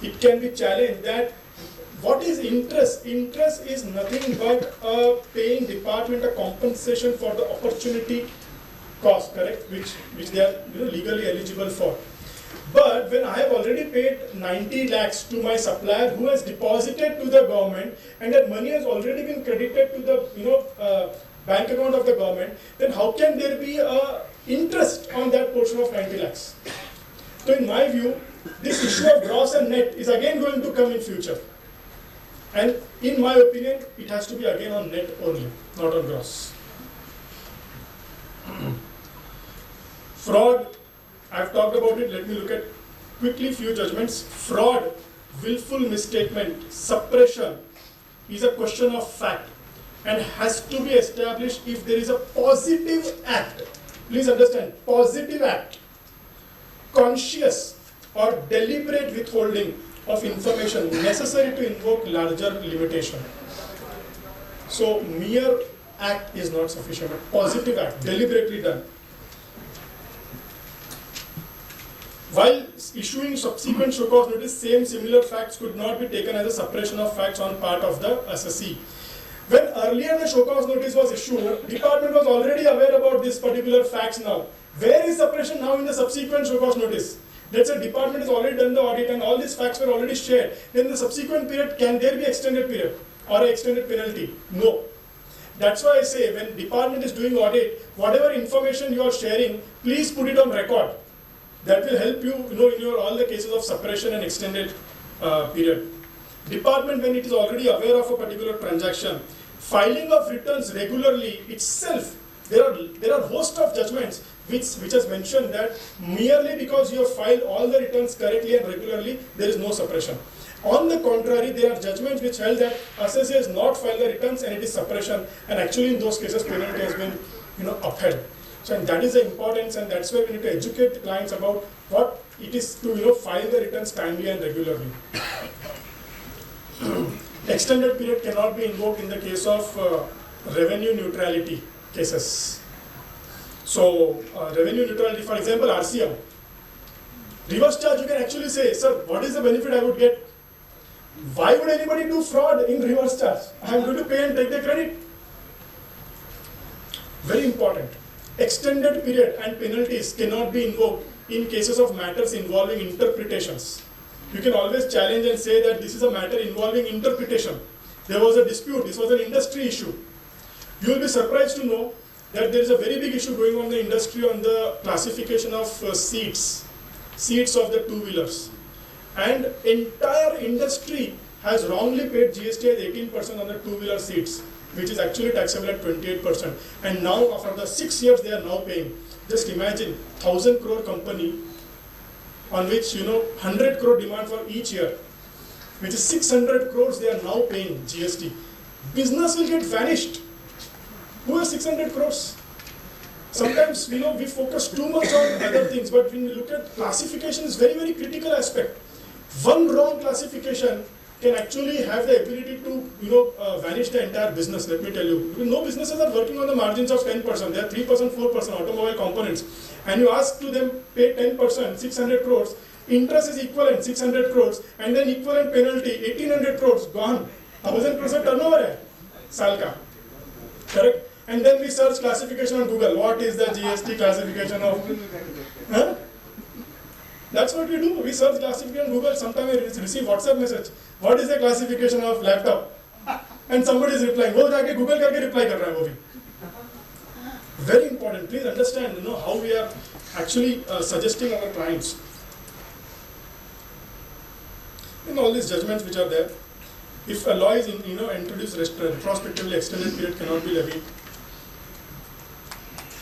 It can be challenged that what is interest? Interest is nothing but paying department a compensation for the opportunity cost, correct? Which they are legally eligible for. But when I have already paid 90 lakhs to my supplier who has deposited to the government and that money has already been credited to the bank account of the government, then how can there be interest on that portion of 90 lakhs? So in my view, this issue of gross and net is again going to come in future. And in my opinion, it has to be again on net only, not on gross. Fraud, I've talked about it, let me look at quickly few judgments. Fraud, willful misstatement, suppression is a question of fact and has to be established if there is a positive act. Please understand, positive act, conscious or deliberate withholding of information necessary to invoke larger limitation. So mere act is not sufficient, but positive act, deliberately done. While issuing subsequent show cause notice, similar facts could not be taken as a suppression of facts on part of the assessee. When earlier the show cause notice was issued, department was already aware about this particular facts now. Where is suppression now in the subsequent show cause notice? Let's say department has already done the audit and all these facts were already shared. Then the subsequent period, can there be extended period or extended penalty? No. That's why I say when department is doing audit, whatever information you are sharing, please put it on record. That will help you, in your all the cases of suppression and extended period. Department, when it is already aware of a particular transaction, filing of returns regularly itself, there are host of judgments which has mentioned that merely because you have filed all the returns correctly and regularly, there is no suppression. On the contrary, there are judgments which held that assessee has not filed the returns and it is suppression, and actually in those cases penalty has been upheld. So and that is the importance, and that's where we need to educate the clients about what it is to file the returns timely and regularly. Extended period cannot be invoked in the case of revenue neutrality cases. So revenue neutrality, for example, RCM. Reverse charge, you can actually say, sir, what is the benefit I would get? Why would anybody do fraud in reverse charge? I am going to pay and take the credit. Very important. Extended period and penalties cannot be invoked in cases of matters involving interpretations. You can always challenge and say that this is a matter involving interpretation. There was a dispute, this was an industry issue. You will be surprised to know that there is a very big issue going on in the industry on the classification of seats of the two-wheelers. And entire industry has wrongly paid GST as 18% on the two-wheeler seats, which is actually taxable at 28%. And now, after the 6 years, they are now paying. Just imagine, 1,000 crore company on which 100 crore demand for each year, which is 600 crores they are now paying GST. Business will get vanished. Who has 600 crores? Sometimes we focus too much on other things, but when we look at classification, is very, very critical aspect. One wrong classification can actually have the ability to vanish the entire business. Let me tell you, no businesses are working on the margins of 10%. They are 3%, 4% automobile components, and you ask to them pay 10%, 600 crores. Interest is equivalent 600 crores, and then equivalent penalty 1800 crores gone. 1000 crores of turnover hai saal ka. Correct? And then we search classification on Google. What is the GST classification of? Huh? That's what we do. We search classification on Google. Sometimes we receive WhatsApp message. What is the classification of laptop? And somebody is replying. वो जाके Google करके reply कर रहा है वो भी. Very important. Please understand, how we are actually suggesting our clients. In all these judgments which are there, if a law is introduced retrospectively, extended period cannot be levied.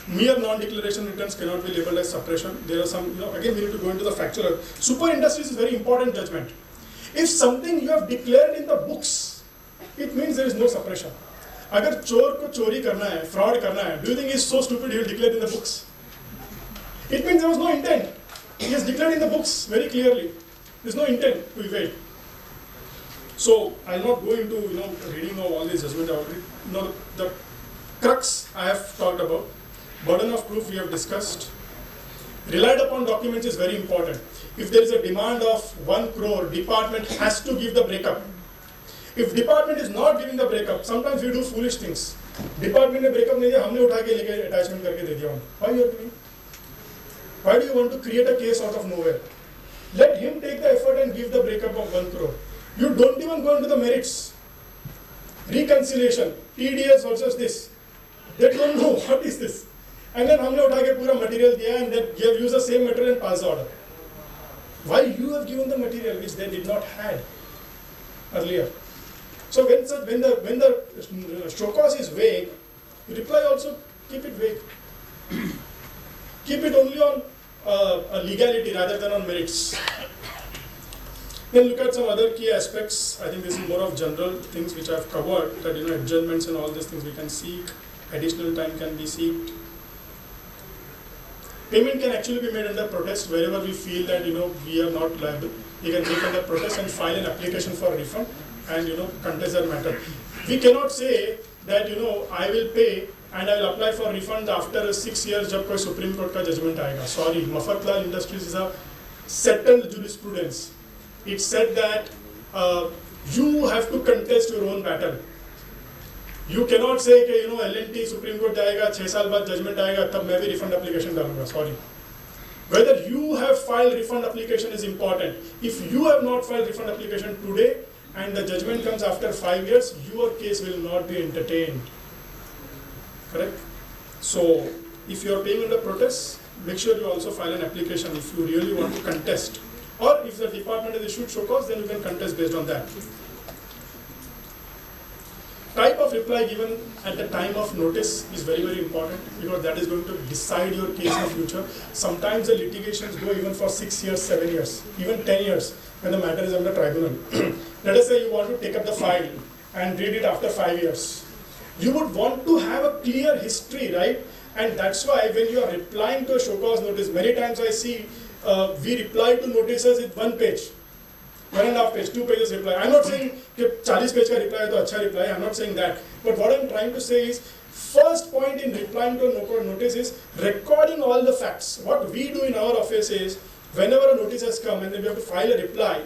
Mere non-declaration returns cannot be labeled as suppression. There are some, again we need to go into the factual. Super industries is very important judgment. If something you have declared in the books, it means there is no suppression. अगर चोर को चोरी करना है, fraud करना है, do you think he is so stupid he will declare in the books? It means there was no intent. He has declared in the books very clearly. There is no intent to evade. So I will not go into reading of all these judgments. Already, the crux I have talked about. Burden of proof we have discussed. Relied upon documents is very important. If there is a demand of 1 crore, department has to give the breakup. If department is not giving the breakup, sometimes we do foolish things. Department ने breakup नहीं दिया, हमने उठा के लेके attachment करके दे दिया. Why you are doing? Why do you want to create a case out of nowhere? Let him take the effort and give the breakup of 1 crore. You don't even go into the merits. Reconciliation, TDS versus this. They don't know what is this. And then हमने उठा के पूरा material दिया and then you have used the same material and passed the order. Why you have given the material which they did not had earlier? So when the show cause is vague, reply also keep it vague. Keep it only on legality rather than on merits. Then look at some other key aspects. I think this is more of general things which I have covered, that adjournments and all these things we can seek. Additional time can be sought. Payment can actually be made under protest wherever we feel that we are not liable. We can make under protest and file an application for refund and contest that matter. We cannot say that I will pay and I will apply for refund after 6 years जब कोई Supreme Court का judgment आएगा. Sorry, Mafatlal Industries is a settled jurisprudence. It said that you have to contest your own battle. You cannot say कि L&T Supreme Court जाएगा 6 साल बाद judgment आएगा तब मैं भी refund application डालूंगा. Sorry. Whether you have filed refund application is important. If you have not filed refund application today and the judgment comes after 5 years, your case will not be entertained. Correct? So if you are paying under protest, make sure you also file an application if you really want to contest. Or if the department has issued show cause, then you can contest based on that. Type of reply given at the time of notice is very, very important because that is going to decide your case in the future. Sometimes the litigations go even for 6 years, 7 years, even 10 years when the matter is under tribunal. Let us say you want to take up the file and read it after 5 years. You would want to have a clear history, right? And that's why when you are replying to a show cause notice, many times I see we reply to notices in 1 page, 1.5 page, 2 pages reply. I'm not saying that 40 page ka reply hai to acha reply. I'm not saying that. But what I'm trying to say is, first point in replying to a notice is recording all the facts. What we do in our office is, whenever a notice has come and then we have to file a reply,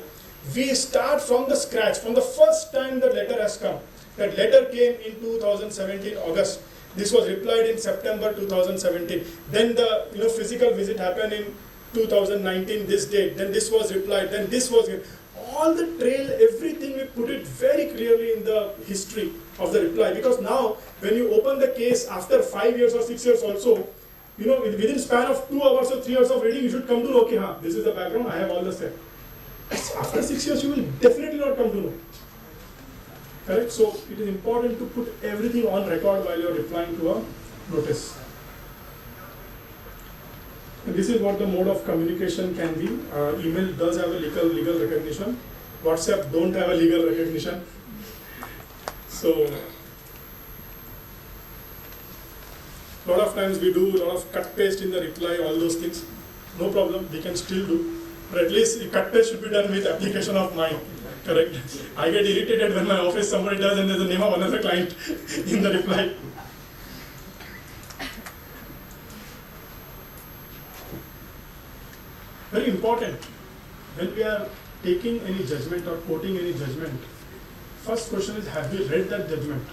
we start from the scratch, from the first time the letter has come. That letter came in 2017 August. This was replied in September 2017. Then the physical visit happened in 2019 this date. Then this was replied. Then this was all the trail, everything we put it very clearly in the history of the reply. Because now when you open the case after 5 years or 6 years also, within span of 2 hours or 3 hours of reading, you should come to know, okay, this is the background, I have all the steps. After 6 years, you will definitely not come to know. Correct? So it is important to put everything on record while you are replying to a notice. And this is what the mode of communication can be. Email does have a legal recognition. WhatsApp don't have a legal recognition. So a lot of times we do a lot of cut paste in the reply, all those things. No problem, we can still do. But at least cut paste should be done with application of mine. Correct? I get irritated when my office somebody does and there's the name of another client in the reply. Very important. When we are taking any judgment or quoting any judgment, first question is, have we read that judgment?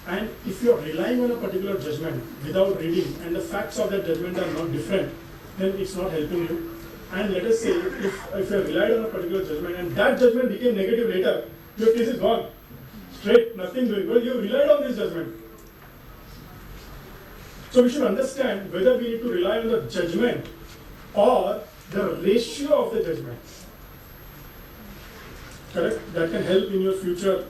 And if you are relying on a particular judgment without reading and the facts of that judgment are not different, then it's not helping you. And let us say, if you relied on a particular judgment and that judgment became negative later, your case is gone. Straight, nothing doing. Well, you relied on this judgment. So we should understand whether we need to rely on the judgment or the ratio of the judgment. Correct? That can help in your future.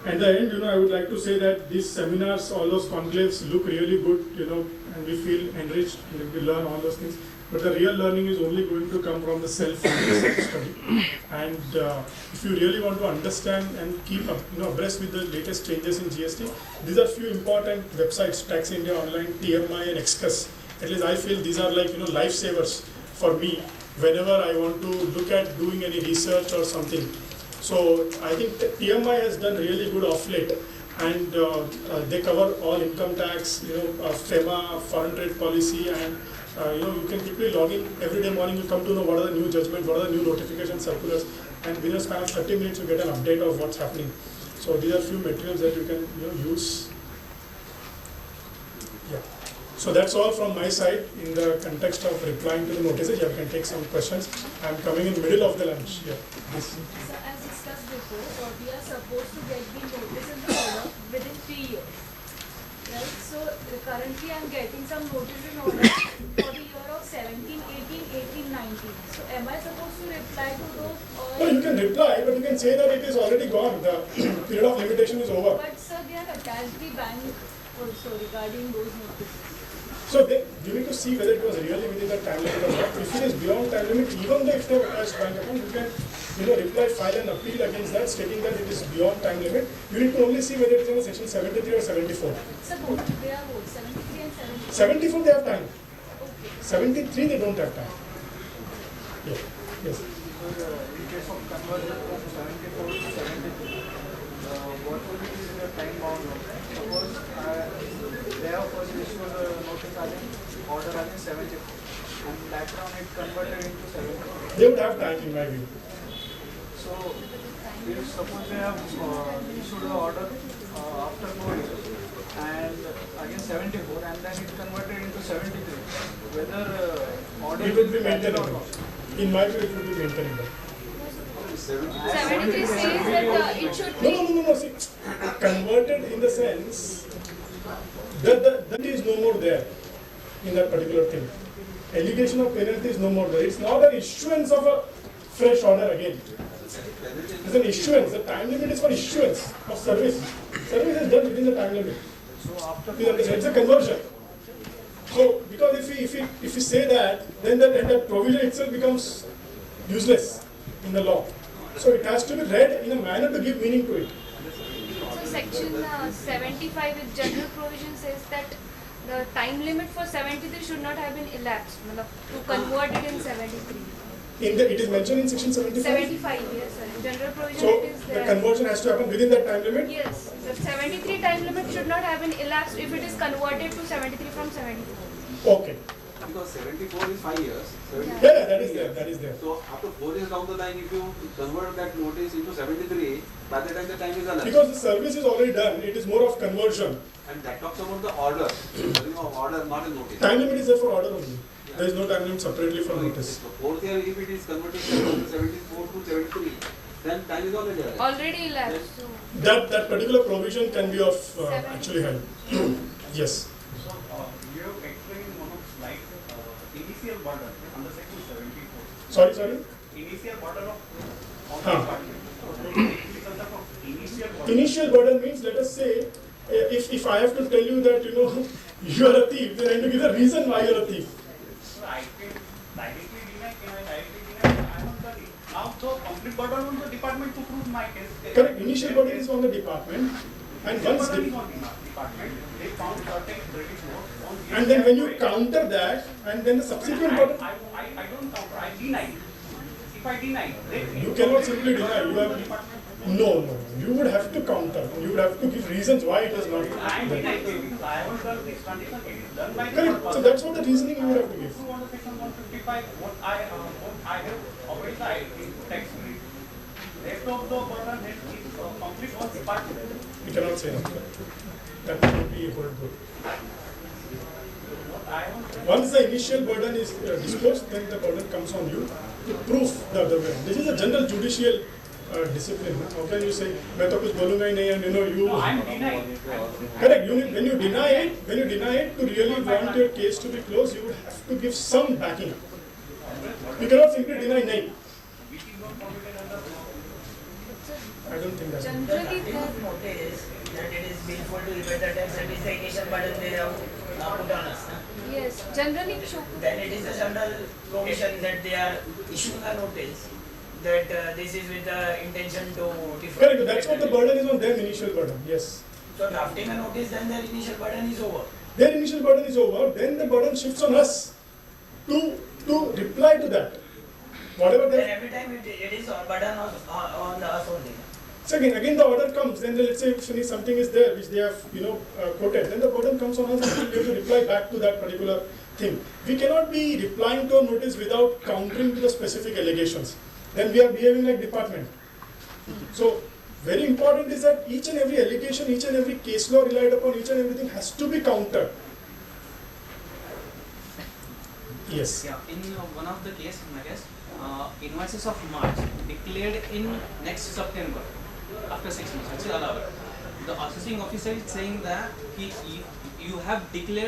At the end, I would like to say that these seminars, all those conclaves look really good, and we feel enriched and we learn all those things. But the real learning is only going to come from the self-study. And if you really want to understand and keep up, abreast with the latest changes in GST, these are few important websites: Tax India Online, TMI, and Excus. At least I feel these are like lifesavers for me whenever I want to look at doing any research or something. So I think TMI has done really good off late, and they cover all income tax, FEMA, foreign trade policy, and you can quickly log in every day morning. You come to know what are the new judgments, what are the new notification circulars, and within a span of 30 minutes you get an update of what's happening. So these are few materials that you can use. Yeah. So that's all from my side in the context of replying to the notices. Yeah, we can take some questions. I'm coming in the middle of the lunch. Yeah. So as discussed before, we are supposed to get the notice in the order within 3 years. Right? So currently I'm getting some notice in order for the year of 17, 18, 18, 19. So am I supposed to reply to those? Or No, you can reply, but you can say that it is already gone. The period of limitation is over. But sir, they have attached the bank also regarding those notices. So you need to see whether it was really within the time limit or not. If it is beyond time limit, even though if they have attached bank account, you can reply, file an appeal against that, stating that it is beyond time limit. You need to only see whether it is in section 73 or 74. Sir, both, they are both 73 and 74. 74 they have time. Okay. 73 they don't have time. Yeah. Yes. In case of conversion from 74 to 73, what will be the time bound? Suppose they have first issued a notice order in 74, and later on it converted into 74. They would have time in my view. So, if suppose they have issued the order after 4 years, and again 74, and then it converted into 73, whether order It will be valid or maintainable. not? In my view, it will be maintainable. 73 says that it should be. No. See, converted in the sense that is no more there in that particular thing. Allegation of penalty is no more there. It's not an issuance of a fresh order again. It's an issuance. The time limit is for issuance of service. Service is done within the time limit. So after It's a conversion. So because if we say that, then that provision itself becomes useless in the law. So it has to be read in a manner to give meaning to it. So section 75 with general provision says that the time limit for 73 should not have been elapsed, matlab, to convert it in 73. It is mentioned in section 75? 75, yes sir. In general provision So, it is the there. conversion has to happen within that time limit? Yes, the 73 time limit should not have been elapsed if it is converted to 73 from 74. Okay. Because 74 is 5 years. 74 Yeah, that is there, that is there. So after 4 years down the line, if you convert that notice into 73, by the time the time is elapsed. Because the service is already done, it is more of conversion. And that talks about the order. Order, not a notice. Time limit is there for order only. There is no time limit separately for notice. So fourth year, if it is converted from 74 to 73, then time is already elapsed. Already elapsed. So. That particular provision can be of actually help. Yes. So, you have explained one of slide initial burden under section 74. Sorry? Initial burden of initial burden. Initial burden means, let us say, if I have to tell you that, you are a thief, then I have to give a reason why you are a thief. So, I can directly deny, I am not the now the complete burden on the department to prove my case. Correct. Initial burden is on the department. And once burden is on the department, they found certain credit notes on and then when you counter that, and then the subsequent burden, I don't counter, I deny. If I deny, then you cannot simply deny. You have no. You would have to counter. You would have to give reasons why it is not I am done. denying because I haven't done this condition, it is done by the Correct. So that's what the reasoning you would have to give. Through under section 155, what I have obeyed the tax rate. Rest of the burden is complete on department. We cannot say that. That would be good. Once the initial burden is disclosed, then the burden comes on you to prove the other way. This is a general judicial discipline. How can you say, मैं तो कुछ बोलूँगा ही नहीं, and you. No, I am denying. Correct. When you deny it, to really want your case to be closed, you would have to give some backing. You cannot simply deny nahi. I don't think that. Generally, the notice that it is painful to repay the tax, that is the initial burden they have put on us. yes, generally Then it is a general provision that they are issuing a notice that this is with the intention to defer. Correct. That's what the burden is on them, initial burden. Yes. So drafting a notice, then their initial burden is over. Their initial burden is over, then the burden shifts on us to reply to that. Whatever Then they. every time it is a burden on us only. So again the order comes, then let's say if something is there which they have quoted, then the burden comes on us and we have to reply back to that particular thing. We cannot be replying to a notice without countering to the specific allegations. Then we are behaving like department. So very important is that each and every allegation, each and every case law relied upon, each and everything has to be countered. Yes. Yeah, in one of the cases, I guess, invoices of March declared in next September, after 6 months, which is allowed. The assessing officer is saying that you have declared